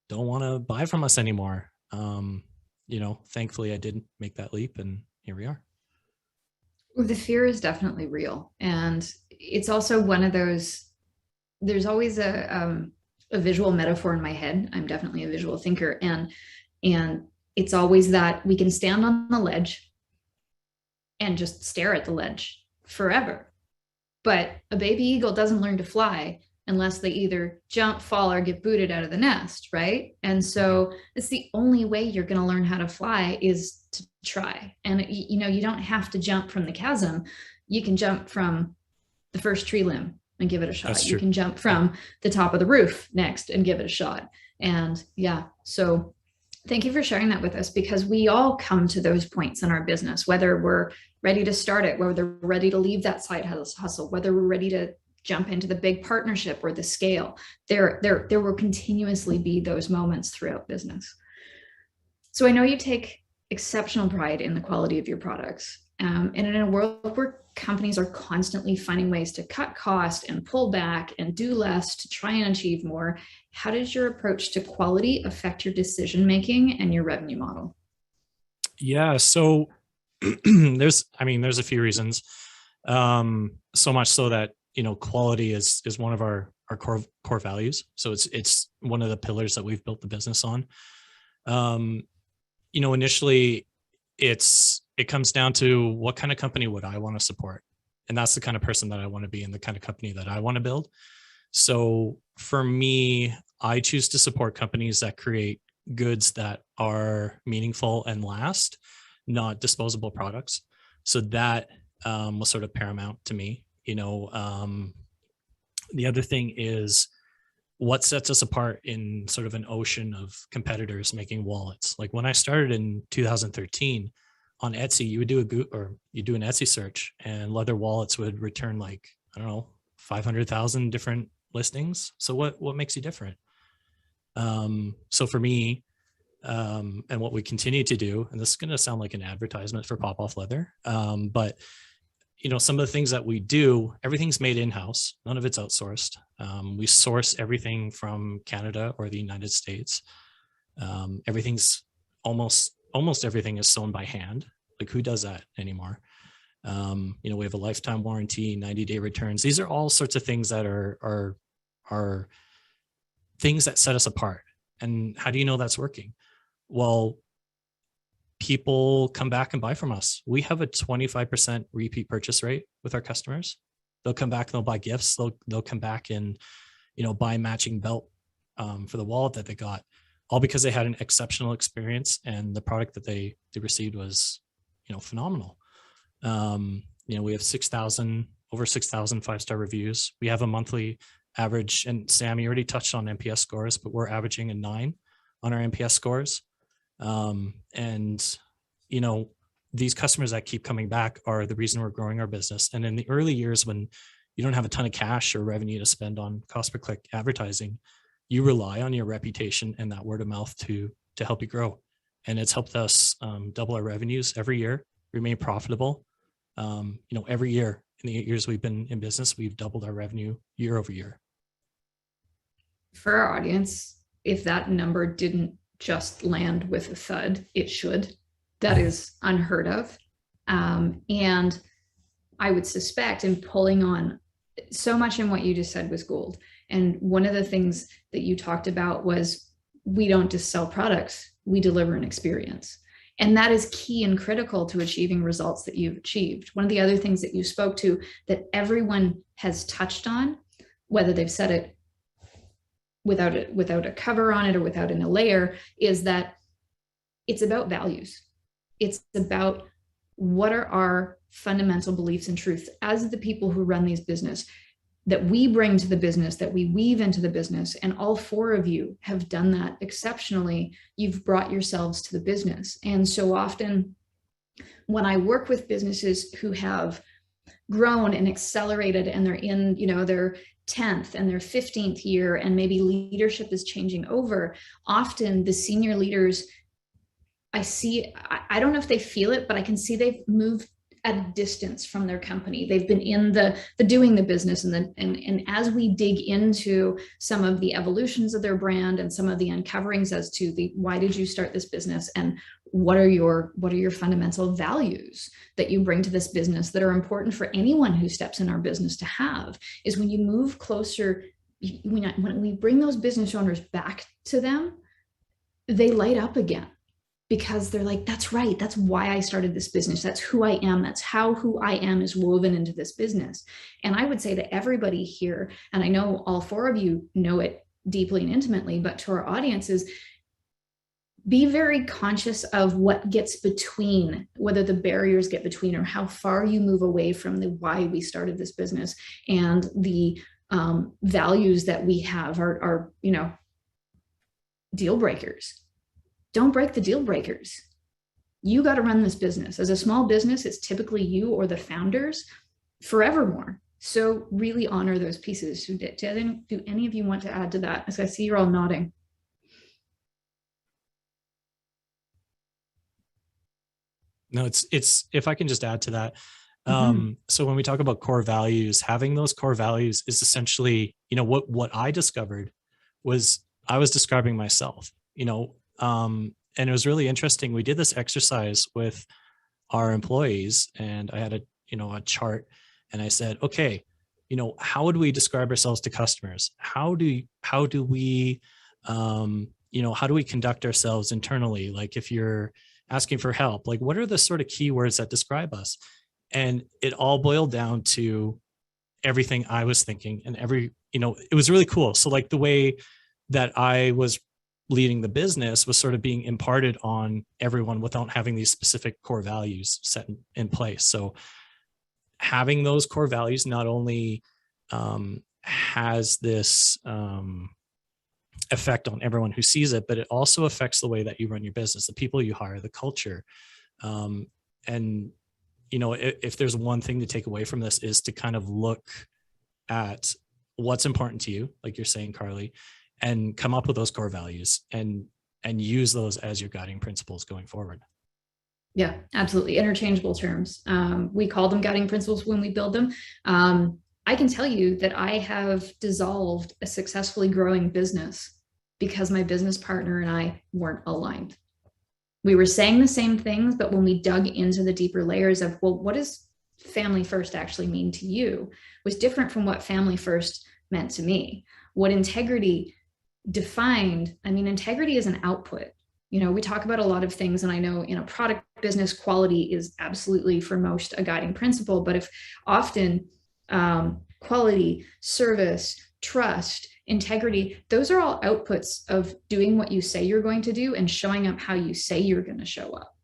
don't want to buy from us anymore? You know, thankfully I didn't make that leap, and here we are. The fear is definitely real. And it's also one of those, there's always a visual metaphor in my head. I'm definitely a visual thinker. And it's always that we can stand on the ledge and just stare at the ledge forever. But a baby eagle doesn't learn to fly unless they either jump, fall, or get booted out of the nest, right? And so it's the only way you're going to learn how to fly is to try. And you don't have to jump from the chasm. You can jump from the first tree limb and give it a shot. That's You true. can jump from the top of the roof next and give it a shot. And yeah, so thank you for sharing that with us, because we all come to those points in our business, whether we're ready to start it, whether we're ready to leave that side hustle, whether we're ready to jump into the big partnership or the scale. There will continuously be those moments throughout business. So I know you take exceptional pride in the quality of your products. And in a world where companies are constantly finding ways to cut cost and pull back and do less to try and achieve more, how does your approach to quality affect your decision-making and your revenue model? Yeah, so there's a few reasons. So much so that, quality is one of our core values. So it's one of the pillars that we've built the business on. Initially it comes down to what kind of company would I want to support? And that's the kind of person that I want to be and the kind of company that I want to build. So for me, I choose to support companies that create goods that are meaningful and last, not disposable products. So that was sort of paramount to me. The other thing is what sets us apart in sort of an ocean of competitors making wallets. Like when I started in 2013 on Etsy, you would do an Etsy search and leather wallets would return 500,000 different listings. So what makes you different? So for me, and what we continue to do, and this is going to sound like an advertisement for Pop Off Leather, but some of the things that we do, everything's made in-house. None of it's outsourced. We source everything from Canada or the United States. Everything's almost everything is sewn by hand. Like who does that anymore? We have a lifetime warranty, 90-day returns. These are all sorts of things that are things that set us apart. And how do you know that's working? Well, people come back and buy from us. We have a 25% repeat purchase rate with our customers. They'll come back and they'll buy gifts. They'll come back and, buy a matching belt for the wallet that they got, all because they had an exceptional experience and the product that they received was, phenomenal. We have over 6,000 5-star reviews. We have a monthly average, and Sam, you already touched on NPS scores, but we're averaging a 9 on our NPS scores. These customers that keep coming back are the reason we're growing our business. And in the early years, when you don't have a ton of cash or revenue to spend on cost per click advertising, you rely on your reputation and that word of mouth to help you grow. And it's helped us double our revenues every year, remain profitable. Every year in the 8 years we've been in business, we've doubled our revenue year over year. For our audience, if that number didn't just land with a thud, it should. That is unheard of. And I would suspect, in pulling on so much in what you just said was gold. And one of the things that you talked about was we don't just sell products, we deliver an experience. And that is key and critical to achieving results that you've achieved. One of the other things that you spoke to that everyone has touched on, whether they've said it without a cover on it or without in a layer, is that it's about values. It's about what are our fundamental beliefs and truths as the people who run these business that we bring to the business, that we weave into the business. And all 4 of you have done that exceptionally. You've brought yourselves to the business. And so often when I work with businesses who have grown and accelerated and they're in, their 10th and their 15th year, and maybe leadership is changing over, often the senior leaders, I don't know if they feel it, but I can see they've moved at a distance from their company. They've been in the doing the business, and as we dig into some of the evolutions of their brand and some of the uncoverings as to why did you start this business and what are your fundamental values that you bring to this business that are important for anyone who steps in our business to have, is when you move closer, when we bring those business owners back to them, they light up again. because they're like, that's right. That's why I started this business. That's who I am. That's how who I am is woven into this business. And I would say that everybody here, and I know all four of you know it deeply and intimately, but to our audiences, be very conscious of what gets between, whether the barriers get between or how far you move away from the why we started this business, and the values that we have are, you know, deal breakers. Don't break the deal breakers. You got to run this business. As a small business, it's typically you or the founders forevermore. So really honor those pieces. Do any of you want to add to that? As I see you're all nodding. No, it's if I can just add to that. Mm-hmm. So when we talk about core values, having those core values is essentially, you know, what I discovered was I was describing myself, you know, and it was really interesting. We did this exercise with our employees, and I had a chart, and I said, okay, you know, how would we describe ourselves to customers? How do we, you know, how do we conduct ourselves internally? Like if you're asking for help, like what are the sort of keywords that describe us? And it all boiled down to everything I was thinking, and you know, it was really cool. So like the way that I was leading the business was sort of being imparted on everyone without having these specific core values set in place. So having those core values not only has this effect on everyone who sees it, but it also affects the way that you run your business, the people you hire, the culture. And, you know, if there's one thing to take away from this is to kind of look at what's important to you, like you're saying, Carly, and come up with those core values and use those as your guiding principles going forward. Yeah, absolutely. Interchangeable terms. We call them guiding principles when we build them. I can tell you that I have dissolved a successfully growing business because my business partner and I weren't aligned. We were saying the same things, but when we dug into the deeper layers of, well, what does family first actually mean to you, was different from what family first meant to me. What integrity defined, I mean, integrity is an output. You know, we talk about a lot of things, and I know in a product business, quality is absolutely for most a guiding principle, but if often quality, service, trust, integrity, those are all outputs of doing what you say you're going to do and showing up how you say you're going to show up.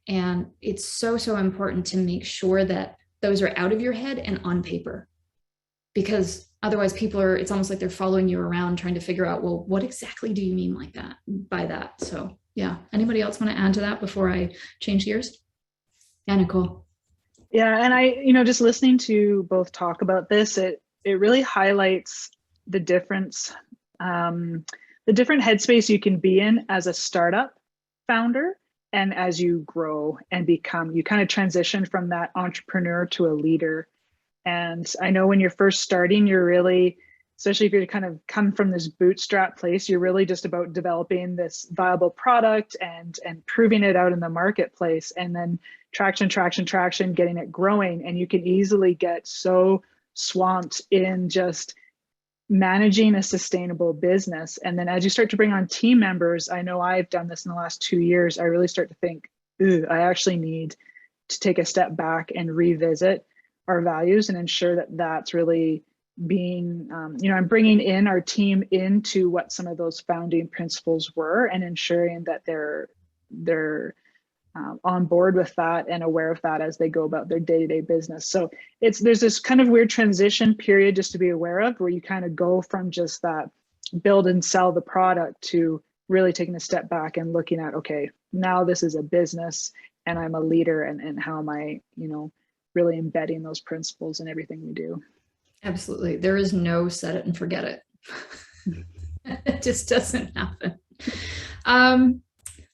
And it's so, so important to make sure that those are out of your head and on paper, because otherwise people are, it's almost like they're following you around trying to figure out, well, what exactly do you mean like that, by that? So yeah, anybody else want to add to that before I change gears? Yeah, Nicole. Yeah, and I, you know, just listening to both talk about this, it really highlights the difference, the different headspace you can be in as a startup founder, and as you grow and become, you kind of transition from that entrepreneur to a leader. And I know when you're first starting, you're really, especially if you're kind of come from this bootstrap place, you're really just about developing this viable product and proving it out in the marketplace, and then traction, getting it growing. And you can easily get so swamped in just managing a sustainable business. And then as you start to bring on team members, I know I've done this in the last 2 years, I really start to think, ooh, I actually need to take a step back and revisit our values and ensure that that's really being, you know, I'm bringing in our team into what some of those founding principles were, and ensuring that they're on board with that and aware of that as they go about their day-to-day business. So there's this kind of weird transition period just to be aware of, where you kind of go from just that build and sell the product to really taking a step back and looking at, okay, now this is a business and I'm a leader, and how am I, you know, really embedding those principles in everything we do. Absolutely. There is no set it and forget it. It just doesn't happen.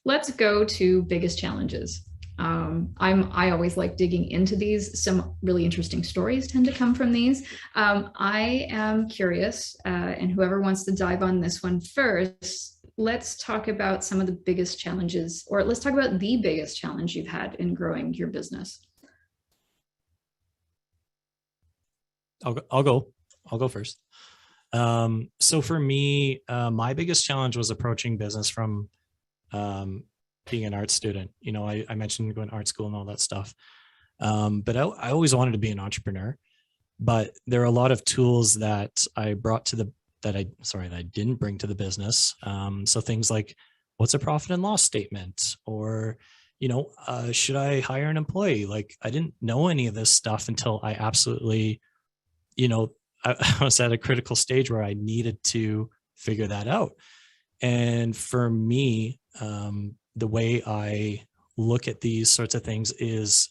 Let's go to biggest challenges. I always like digging into these. Some really interesting stories tend to come from these. I am curious, and whoever wants to dive on this one first, let's talk about some of the biggest challenges, or let's talk about the biggest challenge you've had in growing your business. I'll go first. So for me, my biggest challenge was approaching business from being an art student. You know, I mentioned going to art school and all that stuff. But I always wanted to be an entrepreneur. But there are a lot of tools that I brought to that I didn't bring to the business. So things like, what's a profit and loss statement? Or, you know, should I hire an employee? Like, I didn't know any of this stuff until I absolutely, you know, I was at a critical stage where I needed to figure that out. And for me, the way I look at these sorts of things is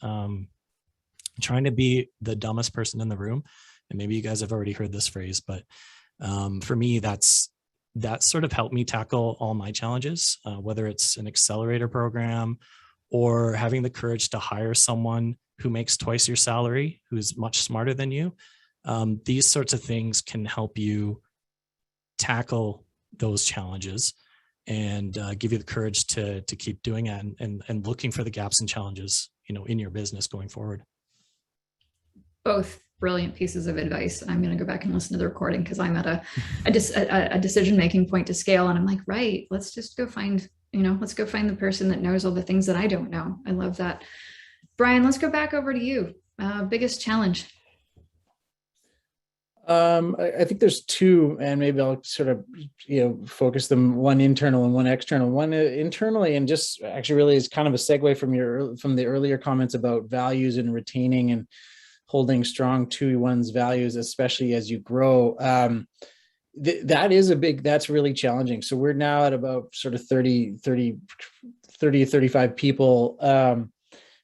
trying to be the dumbest person in the room. And maybe you guys have already heard this phrase, but for me, that sort of helped me tackle all my challenges, whether it's an accelerator program or having the courage to hire someone who makes twice your salary, who's much smarter than you. These sorts of things can help you tackle those challenges and give you the courage to keep doing it and looking for the gaps and challenges, you know, in your business going forward. Both brilliant pieces of advice. I'm going to go back and listen to the recording because I'm at a decision-making point to scale. And I'm like, right, let's just go find, let's go find the person that knows all the things that I don't know. I love that. Brian, let's go back over to you. Biggest challenge. I think there's two, and maybe I'll sort of, focus them, one internal and one external. One internally, and just actually really is kind of a segue from the earlier comments about values and retaining and holding strong to one's values, especially as you grow. That's really challenging. So we're now at about sort of 30, 35 people.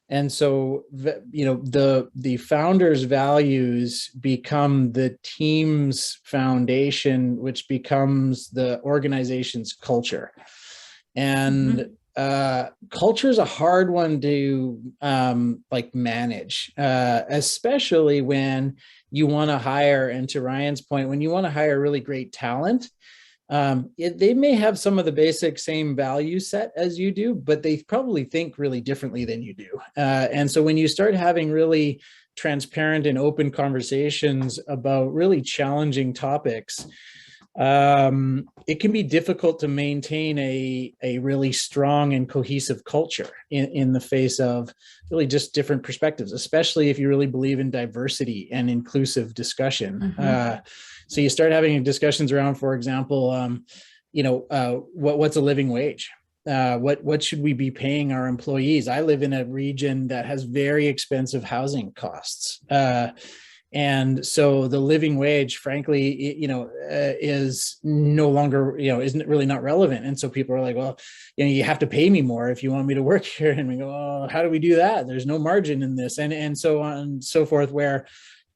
And so, the founder's values become the team's foundation, which becomes the organization's culture. And culture is a hard one to manage, especially when you want to hire, and to Ryan's point, when you want to hire really great talent. They may have some of the basic same value set as you do, but they probably think really differently than you do. And so when you start having really transparent and open conversations about really challenging topics, it can be difficult to maintain a really strong and cohesive culture in the face of really just different perspectives, especially if you really believe in diversity and inclusive discussion. So you start having discussions around, for example, what's a living wage? What should we be paying our employees? I live in a region that has very expensive housing costs. And so the living wage, frankly, is no longer, isn't really not relevant. And so people are like, well, you have to pay me more if you want me to work here. And we go, oh, how do we do that? There's no margin in this. And so on and so forth, where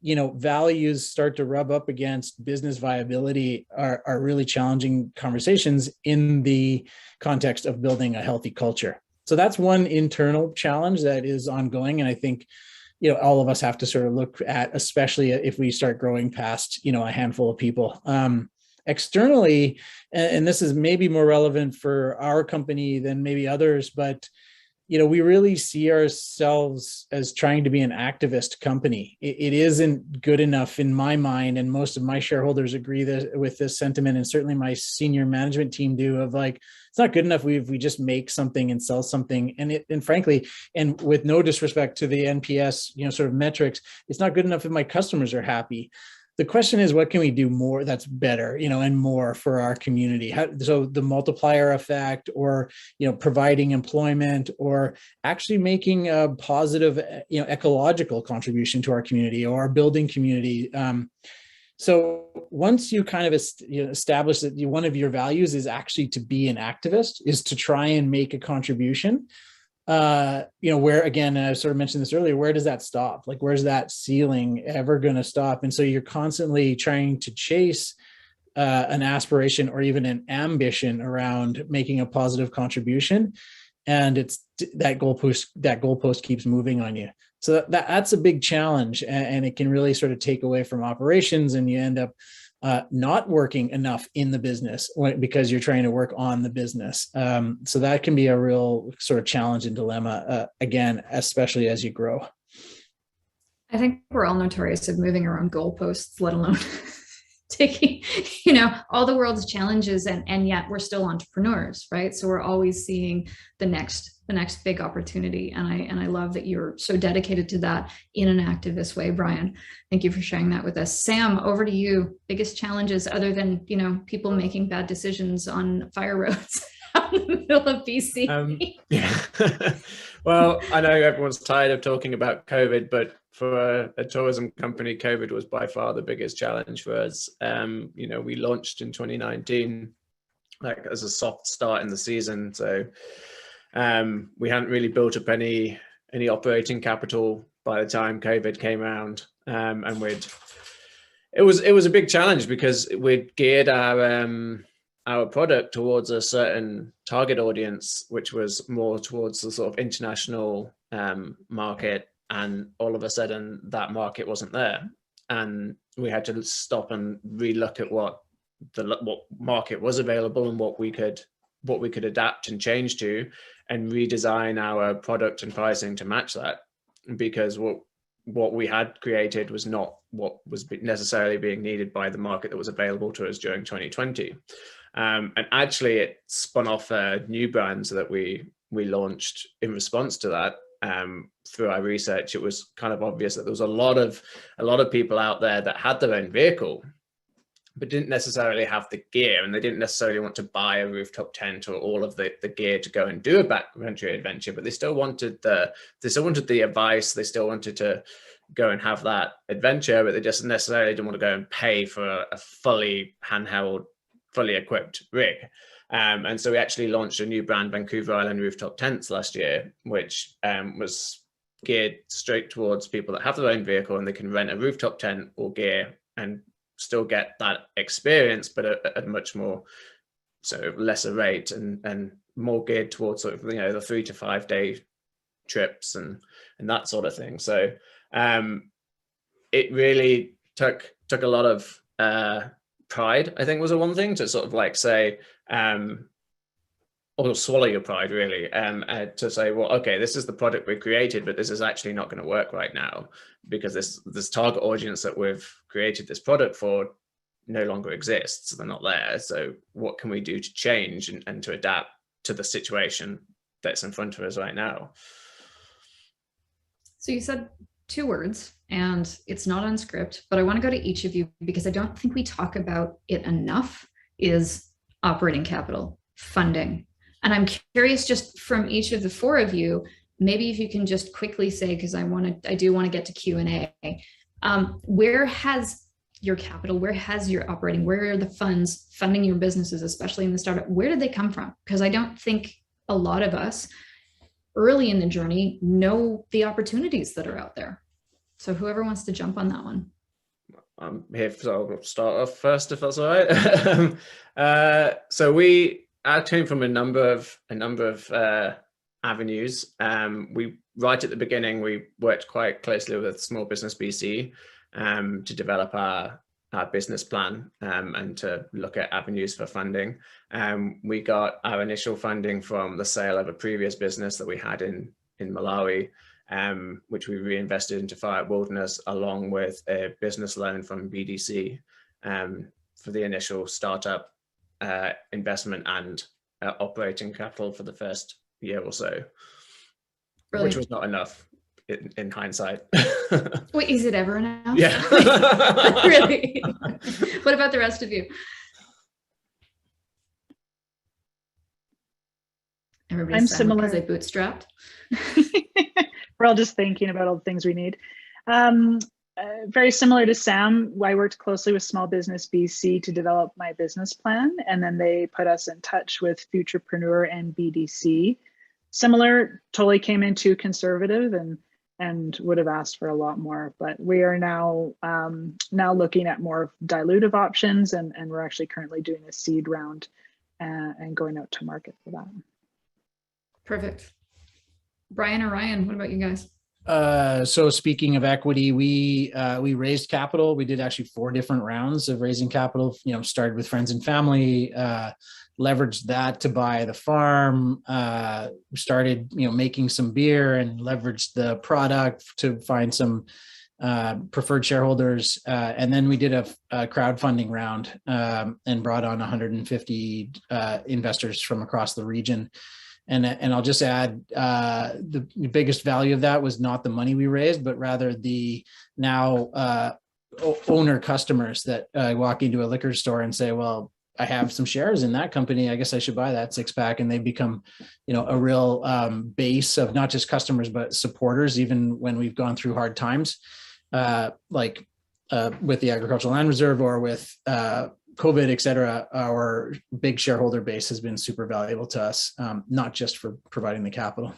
values start to rub up against business viability are really challenging conversations in the context of building a healthy culture. So that's one internal challenge that is ongoing. And I think, all of us have to sort of look at, especially if we start growing past, a handful of people. Externally, and this is maybe more relevant for our company than maybe others, but we really see ourselves as trying to be an activist company. It isn't good enough in my mind, and most of my shareholders agree with this sentiment, and certainly my senior management team do, of like, it's not good enough if we just make something and sell something. And frankly, and with no disrespect to the NPS, sort of metrics, it's not good enough if my customers are happy. The question is, what can we do more that's better, and more for our community? So the multiplier effect, or, providing employment, or actually making a positive, ecological contribution to our community or our building community. So once you kind of establish that one of your values is actually to be an activist, is to try and make a contribution, where, again, and I sort of mentioned this earlier, where does that stop? Like, where's that ceiling ever going to stop? And so you're constantly trying to chase an aspiration or even an ambition around making a positive contribution. And it's that goalpost keeps moving on you. So that's a big challenge, and it can really sort of take away from operations, and you end up not working enough in the business because you're trying to work on the business. So that can be a real sort of challenge and dilemma, again, especially as you grow. I think we're all notorious of moving our own goalposts, let alone taking, all the world's challenges, and yet we're still entrepreneurs, right? So we're always seeing the next big opportunity. And I love that you're so dedicated to that in an activist way. Brian, thank you for sharing that with us. Sam, over to you. Biggest challenges other than, people making bad decisions on fire roads out in the middle of BC. Yeah. Well, I know everyone's tired of talking about COVID, but for a tourism company, COVID was by far the biggest challenge for us. We launched in 2019, like as a soft start in the season. So we hadn't really built up any operating capital by the time COVID came around, and it was a big challenge because we'd geared our product towards a certain target audience, which was more towards the sort of international market, and all of a sudden that market wasn't there, and we had to stop and relook at what market was available and what we could adapt and change to, and redesign our product and pricing to match that, because what we had created was not what was necessarily being needed by the market that was available to us during 2020. And actually it spun off a new brand that we launched in response to that. Through our research, it was kind of obvious that there was a lot of people out there that had their own vehicle, but didn't necessarily have the gear, and they didn't necessarily want to buy a rooftop tent or all of the gear to go and do a backcountry adventure, but they still wanted the advice, they still wanted to go and have that adventure, but they just necessarily didn't want to go and pay for a fully handheld, fully equipped rig. And so we actually launched a new brand, Vancouver Island Rooftop Tents, last year, which was geared straight towards people that have their own vehicle and they can rent a rooftop tent or gear and still get that experience, but at much more sort of lesser rate, and more geared towards sort of the 3 to 5 day trips and that sort of thing. So it really took a lot of pride, I think, was the one thing to sort of like say, or swallow your pride really, to say, well, okay, this is the product we created, but this is actually not going to work right now because this target audience that we've created this product for no longer exists. They're not there. So what can we do to change and to adapt to the situation that's in front of us right now? So you said 2 words, and it's not on script, but I want to go to each of you because I don't think we talk about it enough, is operating capital, funding. And I'm curious, just from each of the 4 of you, maybe if you can just quickly say, because I do want to get to Q&A, where has your capital, where has your operating, where are the funds funding your businesses, especially in the startup, where did they come from? Because I don't think a lot of us early in the journey know the opportunities that are out there. So whoever wants to jump on that one. I'm here, so I'll start off first, if that's all right. So I came from a number of avenues. We right at the beginning, we worked quite closely with Small Business BC to develop our business plan and to look at avenues for funding. We got our initial funding from the sale of a previous business that we had in Malawi, which we reinvested into Fire Wilderness, along with a business loan from BDC for the initial startup investment and operating capital for the first year or so. Brilliant. Which was not enough in hindsight. Wait, is it ever enough? Yeah. Really? What about the rest of you? Everybody's I'm similar. similar. Because they bootstrapped. We're all just thinking about all the things we need. Very similar to Sam, I worked closely with Small Business BC to develop my business plan, and then they put us in touch with Futurepreneur and BDC. Similar, totally came in too conservative and would have asked for a lot more, but we are now looking at more dilutive options, and we're actually currently doing a seed round and going out to market for that. Perfect. Brian or Ryan, what about you guys? So speaking of equity, we raised capital. We did actually 4 different rounds of raising capital. Started with friends and family, leveraged that to buy the farm. Started making some beer and leveraged the product to find some preferred shareholders. And then we did a crowdfunding round and brought on 150 investors from across the region. And I'll just add, the biggest value of that was not the money we raised, but rather the now owner customers that walk into a liquor store and say, well, I have some shares in that company. I guess I should buy that 6-pack. And they become, a real base of not just customers, but supporters, even when we've gone through hard times, like with the Agricultural Land Reserve or with COVID, et cetera. Our big shareholder base has been super valuable to us, not just for providing the capital.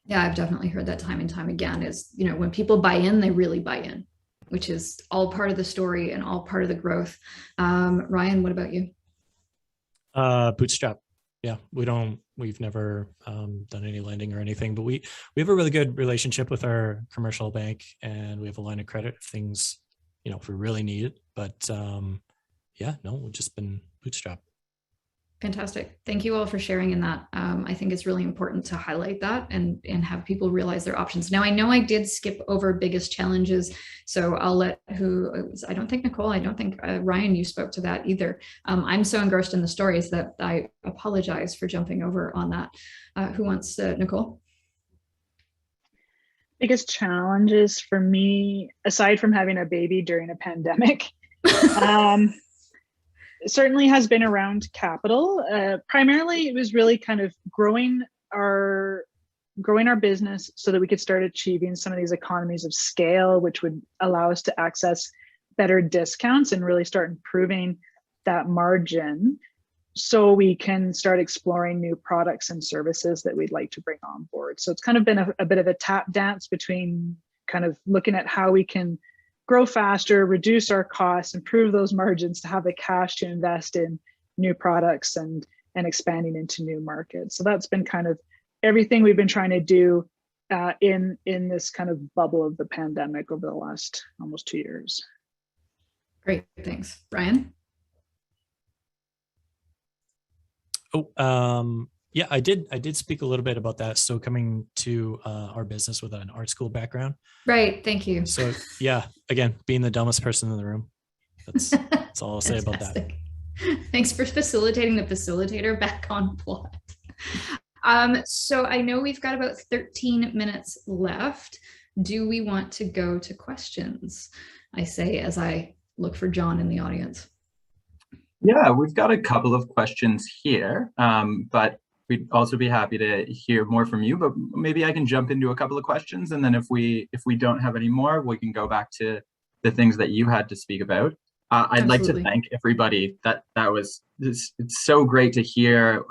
Yeah, I've definitely heard that time and time again is, when people buy in, they really buy in, which is all part of the story and all part of the growth. Ryan, what about you? Bootstrap. Yeah, we've never done any lending or anything, but we have a really good relationship with our commercial bank, and we have a line of credit if things, if we really need it. But we've just been bootstrap. Fantastic. Thank you all for sharing in that. I think it's really important to highlight that and have people realize their options. Now, I know I did skip over biggest challenges, so I'll let I don't think Nicole, I don't think Ryan, you spoke to that either. I'm so engrossed in the stories that I apologize for jumping over on that. Who wants Nicole? Biggest challenges for me, aside from having a baby during a pandemic, certainly has been around capital. Primarily, it was really kind of growing our business so that we could start achieving some of these economies of scale, which would allow us to access better discounts and really start improving that margin, so we can start exploring new products and services that we'd like to bring on board. So it's kind of been a bit of a tap dance between kind of looking at how we can grow faster, reduce our costs, improve those margins to have the cash to invest in new products and expanding into new markets. So that's been kind of everything we've been trying to do in this kind of bubble of the pandemic over the last almost 2 years. Great, thanks. Ryan? Yeah, I did speak a little bit about that. So coming to our business with an art school background. Right, thank you. So yeah, again, being the dumbest person in the room. That's all I'll say about that. Thanks for facilitating the facilitator back on plot. So I know we've got about 13 minutes left. Do we want to go to questions? I say as I look for John in the audience. Yeah, we've got a couple of questions here, but we'd also be happy to hear more from you. But maybe I can jump into a couple of questions, and then if we don't have any more, we can go back to the things that you had to speak about. I'd like to thank everybody. It's so great to hear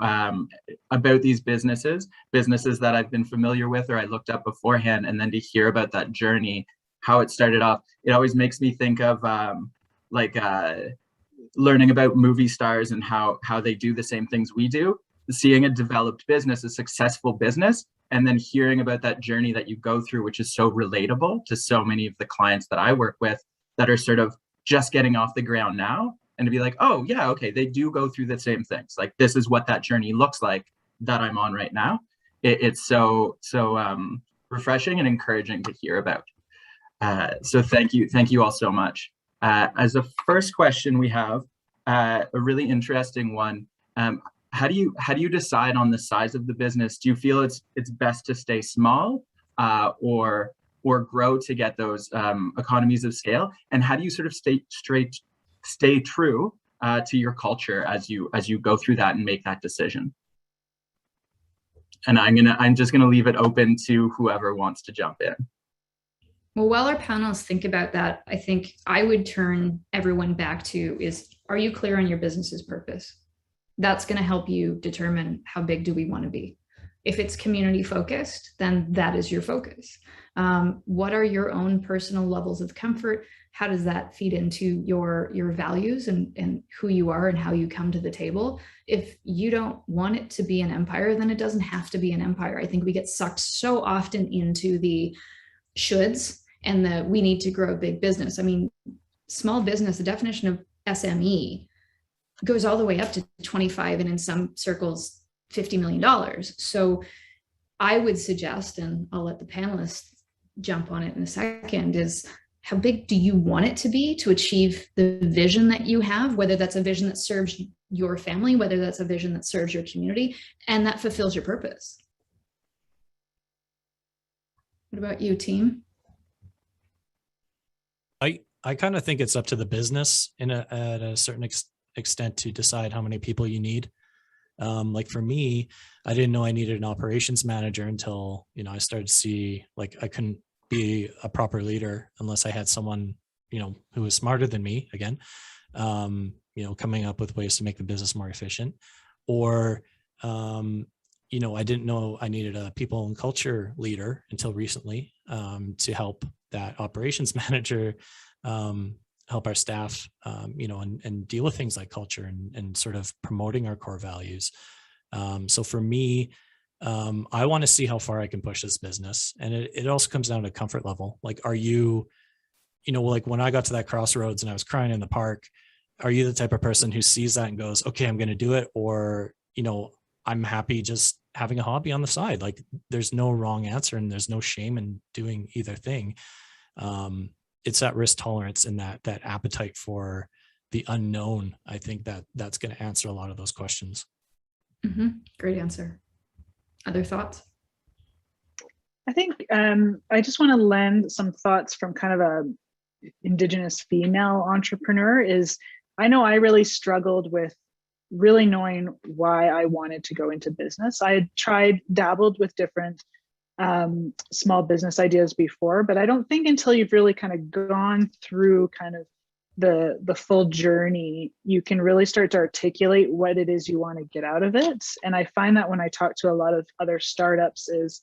about these businesses that I've been familiar with or I looked up beforehand, and then to hear about that journey, how it started off. It always makes me think of learning about movie stars and how they do the same things we do, seeing a developed business, a successful business, and then hearing about that journey that you go through, which is so relatable to so many of the clients that I work with that are sort of just getting off the ground now, and to be like, oh yeah, okay, they do go through the same things. Like, this is what that journey looks like that I'm on right now. It's so refreshing and encouraging to hear about. So thank you all so much. As a first question, we have a really interesting one. How do you decide on the size of the business? Do you feel it's best to stay small or grow to get those economies of scale? And how do you sort of stay true to your culture as you go through that and make that decision? And I'm just gonna leave it open to whoever wants to jump in. Well, while our panelists think about that, I think I would turn everyone back to are you clear on your business's purpose? That's going to help you determine how big do we want to be. If it's community focused, then that is your focus. What are your own personal levels of comfort? How does that feed into your values and who you are and how you come to the table? If you don't want it to be an empire, then it doesn't have to be an empire. I think we get sucked so often into the shoulds and we need to grow a big business. I mean, small business, the definition of SME goes all the way up to 25 and in some circles, $50 million. So I would suggest, and I'll let the panelists jump on it in a second, is how big do you want it to be to achieve the vision that you have, whether that's a vision that serves your family, whether that's a vision that serves your community, and that fulfills your purpose. What about you, team? I kind of think it's up to the business at a certain extent to decide how many people you need. Like for me, I didn't know I needed an operations manager until, you know, I started to see like I couldn't be a proper leader unless I had someone, you know, who was smarter than me again, you know, coming up with ways to make the business more efficient. Or, you know, I didn't know I needed a people and culture leader until recently, to help that operations manager help our staff, you know, and deal with things like culture and sort of promoting our core values. So for me, I want to see how far I can push this business. And it also comes down to comfort level. Like, are you, you know, like when I got to that crossroads and I was crying in the park, are you the type of person who sees that and goes, okay, I'm going to do it? Or, you know, I'm happy just having a hobby on the side. Like there's no wrong answer and there's no shame in doing either thing. It's that risk tolerance and that appetite for the unknown. I think that's going to answer a lot of those questions. Mm-hmm. Great answer. Other thoughts? I think I just want to lend some thoughts from kind of a Indigenous female entrepreneur. Is I know I really struggled with really knowing why I wanted to go into business. I had dabbled with different small business ideas before, but I don't think until you've really kind of gone through kind of the full journey, you can really start to articulate what it is you want to get out of it. And I find that when I talk to a lot of other startups is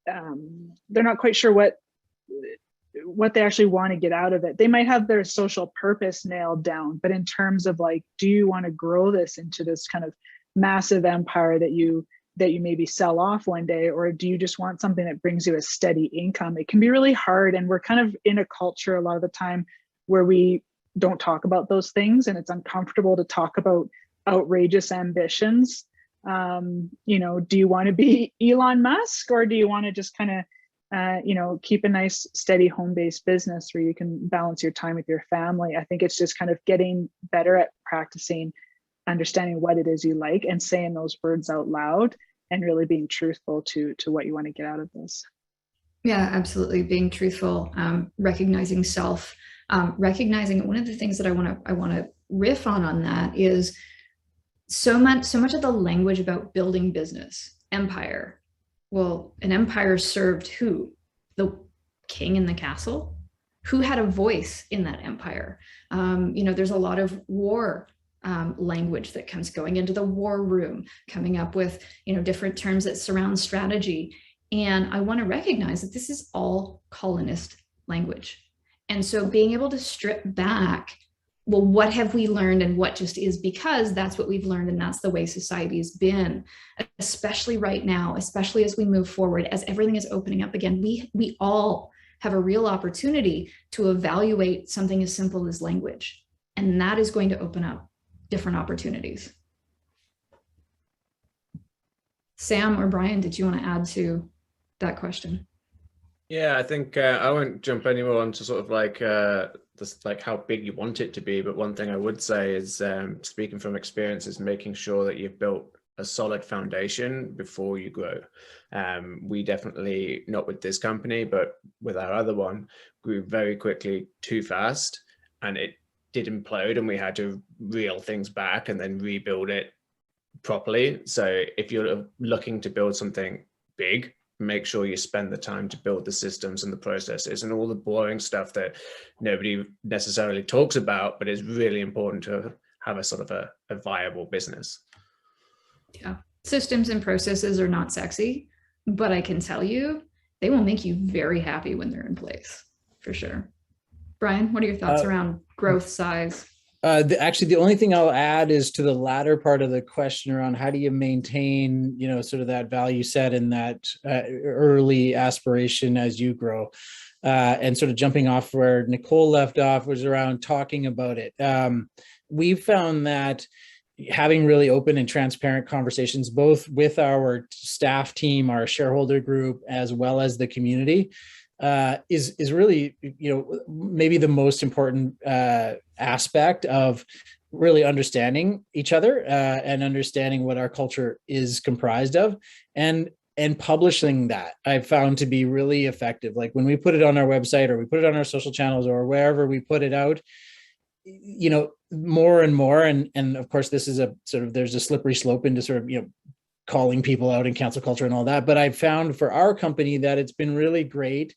they're not quite sure what they actually want to get out of it. They might have their social purpose nailed down, but in terms of like, do you want to grow this into this kind of massive empire that you maybe sell off one day, or do you just want something that brings you a steady income? It can be really hard. And we're kind of in a culture a lot of the time where we don't talk about those things, and it's uncomfortable to talk about outrageous ambitions. You know, do you want to be Elon Musk, or do you want to just kind of, you know, keep a nice steady home-based business where you can balance your time with your family? I think it's just kind of getting better at practicing understanding what it is you like and saying those words out loud and really being truthful to what you want to get out of this. Yeah, absolutely. Being truthful, recognizing self, recognizing one of the things that I want to riff on that is so much of the language about building business, empire. Well, an empire served who? The king in the castle? Who had a voice in that empire? You know, there's a lot of war language that comes going into the war room, coming up with, you know, different terms that surround strategy. And I want to recognize that this is all colonist language. And so being able to strip back, well, what have we learned and what just is because that's what we've learned and that's the way society's been, especially right now, especially as we move forward, as everything is opening up again, we all have a real opportunity to evaluate something as simple as language. And that is going to open up different opportunities. Sam or Brian, did you want to add to that question? Yeah, I think I won't jump any more onto sort of like this, like how big you want it to be. But one thing I would say is, speaking from experience, is making sure that you've built a solid foundation before you grow. We definitely, not with this company, but with our other one, grew very quickly too fast, and it did implode, and we had to reel things back and then rebuild it properly. So if you're looking to build something big, make sure you spend the time to build the systems and the processes and all the boring stuff that nobody necessarily talks about, but it's really important to have a sort of a viable business. Yeah, systems and processes are not sexy, but I can tell you they will make you very happy when they're in place, for sure. Brian, what are your thoughts around growth size? Actually, the only thing I'll add is to the latter part of the question around how do you maintain, you know, sort of that value set and that early aspiration as you grow, and sort of jumping off where Nicole left off was around talking about it. We've found that having really open and transparent conversations, both with our staff team, our shareholder group, as well as the community, is really, maybe the most important aspect of really understanding each other and understanding what our culture is comprised of, and publishing that I've found to be really effective. Like when we put it on our website or we put it on our social channels or wherever we put it out, more and more, and of course this is a sort of, there's a slippery slope into sort of, calling people out in cancel culture and all that. But I've found for our company that it's been really great.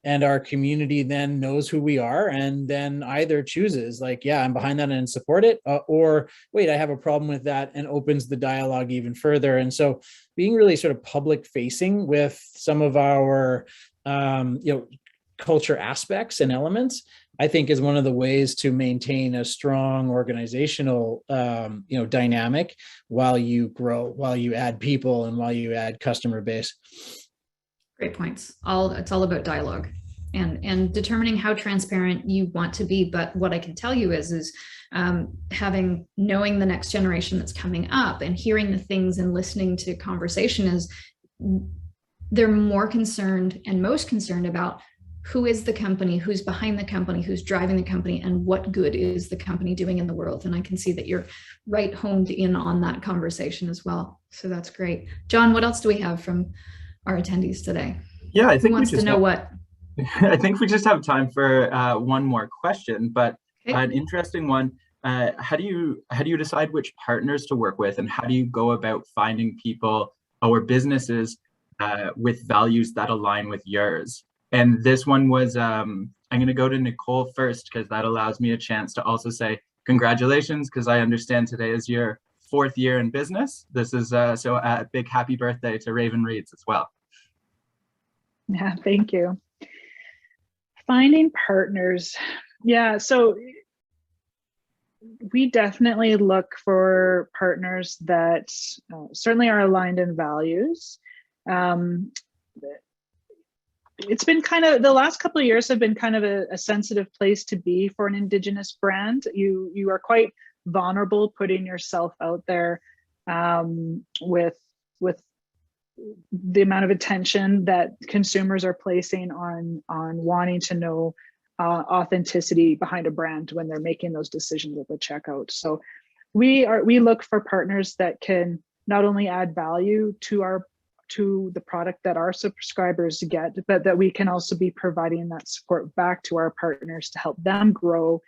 And our community then knows who we are and then either chooses like, yeah, I'm behind that and support it, or wait, I have a problem with that, and opens the dialogue even further. And so being really sort of public facing with some of our, culture aspects and elements, I think is one of the ways to maintain a strong organizational, dynamic while you grow, while you add people, and while you add customer base. Great points. It's all about dialogue and determining how transparent you want to be. But what I can tell you is knowing the next generation that's coming up and hearing the things and listening to conversation is they're more concerned and most concerned about who is the company, who's behind the company, who's driving the company, and what good is the company doing in the world. And I can see that you're right honed in on that conversation as well. So that's great. John, what else do we have from our attendees today? Yeah, I think who wants to know what? I think we just have time for one more question, but Okay. an interesting one. How do you decide which partners to work with, and how do you go about finding people or businesses with values that align with yours? And this one was, I'm going to go to Nicole first, because that allows me a chance to also say congratulations, because I understand today is your 4th year in business. This is so a big happy birthday to Raven Reeds as well. Yeah, thank you. Finding partners. Yeah, so we definitely look for partners that certainly are aligned in values. It's been kind of, the last couple of years have been kind of a sensitive place to be for an Indigenous brand. You are quite vulnerable putting yourself out there with the amount of attention that consumers are placing on wanting to know authenticity behind a brand when they're making those decisions at the checkout. So we look for partners that can not only add value to the product that our subscribers get, but that we can also be providing that support back to our partners to help them grow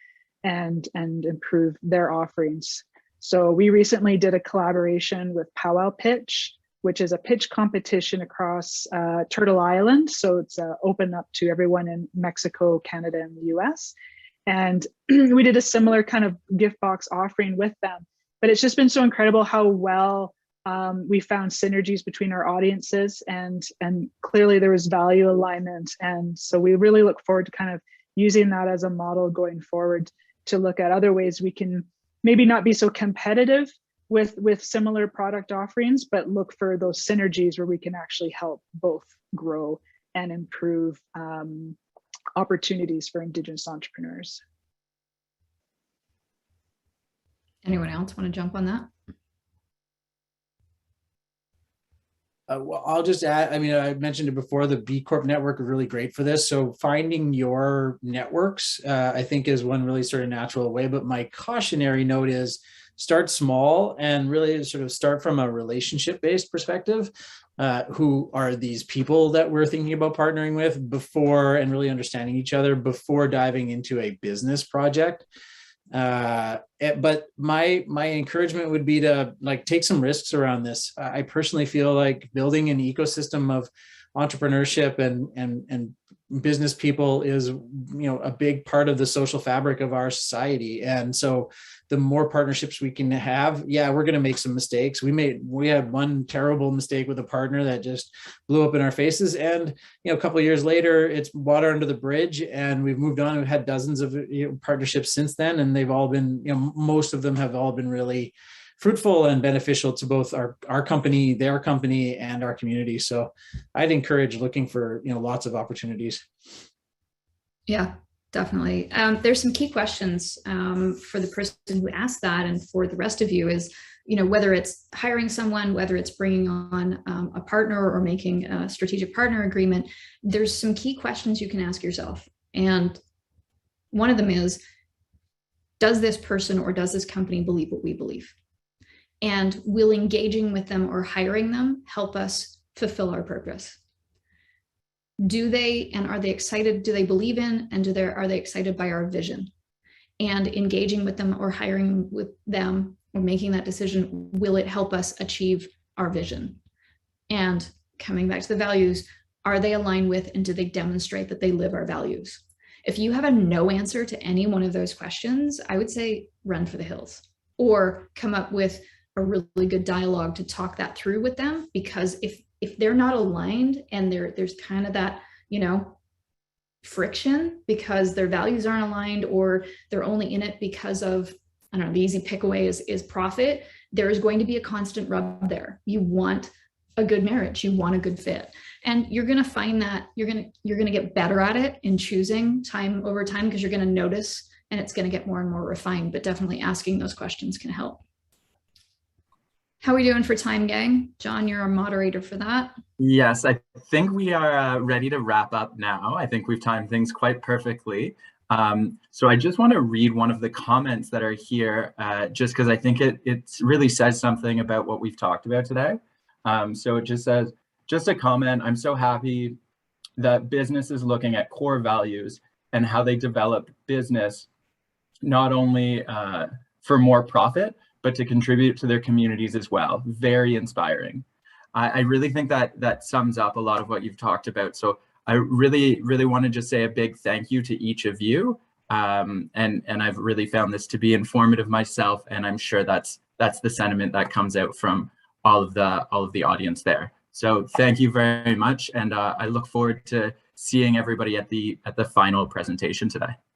and improve their offerings. So we recently did a collaboration with Powwow Pitch, which is a pitch competition across Turtle Island. So it's open up to everyone in Mexico, Canada, and the US. And we did a similar kind of gift box offering with them. But it's just been so incredible how well we found synergies between our audiences, and clearly there was value alignment. And so we really look forward to kind of using that as a model going forward to look at other ways we can maybe not be so competitive with similar product offerings, but look for those synergies where we can actually help both grow and improve opportunities for Indigenous entrepreneurs. Anyone else want to jump on that? Well, I'll just add, I mean, I mentioned it before, the B Corp network is really great for this. So finding your networks, I think, is one really sort of natural way. But my cautionary note is start small and really sort of start from a relationship-based perspective. Who are these people that we're thinking about partnering with before, and really understanding each other before diving into a business project. But my encouragement would be to take some risks around this. I personally feel like building an ecosystem of entrepreneurship and business people is, a big part of the social fabric of our society. And so the more partnerships we can have, we're going to make some mistakes. We had one terrible mistake with a partner that just blew up in our faces. And, a couple of years later, it's water under the bridge, and we've moved on. We've had dozens of partnerships since then, and they've all been, most of them have all been really fruitful and beneficial to both our company, their company, and our community. So I'd encourage looking for, lots of opportunities. Yeah, Definitely. There's some key questions for the person who asked that, and for the rest of you is, whether it's hiring someone, whether it's bringing on a partner or making a strategic partner agreement, there's some key questions you can ask yourself. And one of them is, does this person or does this company believe what we believe? And will engaging with them or hiring them help us fulfill our purpose? Do they, and are they excited? Do they believe in, and are they excited by our vision? And engaging with them or hiring with them or making that decision, will it help us achieve our vision? And coming back to the values, are they aligned with, and do they demonstrate that they live our values? If you have a no answer to any one of those questions, I would say run for the hills, or come up with a really good dialogue to talk that through with them. Because if they're not aligned and there's kind of that, friction because their values aren't aligned, or they're only in it because of, I don't know, the easy pick away is profit, there is going to be a constant rub there. You want a good marriage, you want a good fit. And you're going to find that you're going to get better at it in choosing time over time, because you're going to notice, and it's going to get more and more refined. But definitely asking those questions can help. How are we doing for time, gang? John, you're our moderator for that. Yes, I think we are ready to wrap up now. I think we've timed things quite perfectly. So I just want to read one of the comments that are here, just because I think it really says something about what we've talked about today. So it just says, just a comment, I'm so happy that business is looking at core values and how they develop business, not only for more profit, but to contribute to their communities as well. Very inspiring. I really think that sums up a lot of what you've talked about. So I really, really want to just say a big thank you to each of you. And I've really found this to be informative myself, and I'm sure that's the sentiment that comes out from all of the audience there. So thank you very much, and I look forward to seeing everybody at the final presentation today.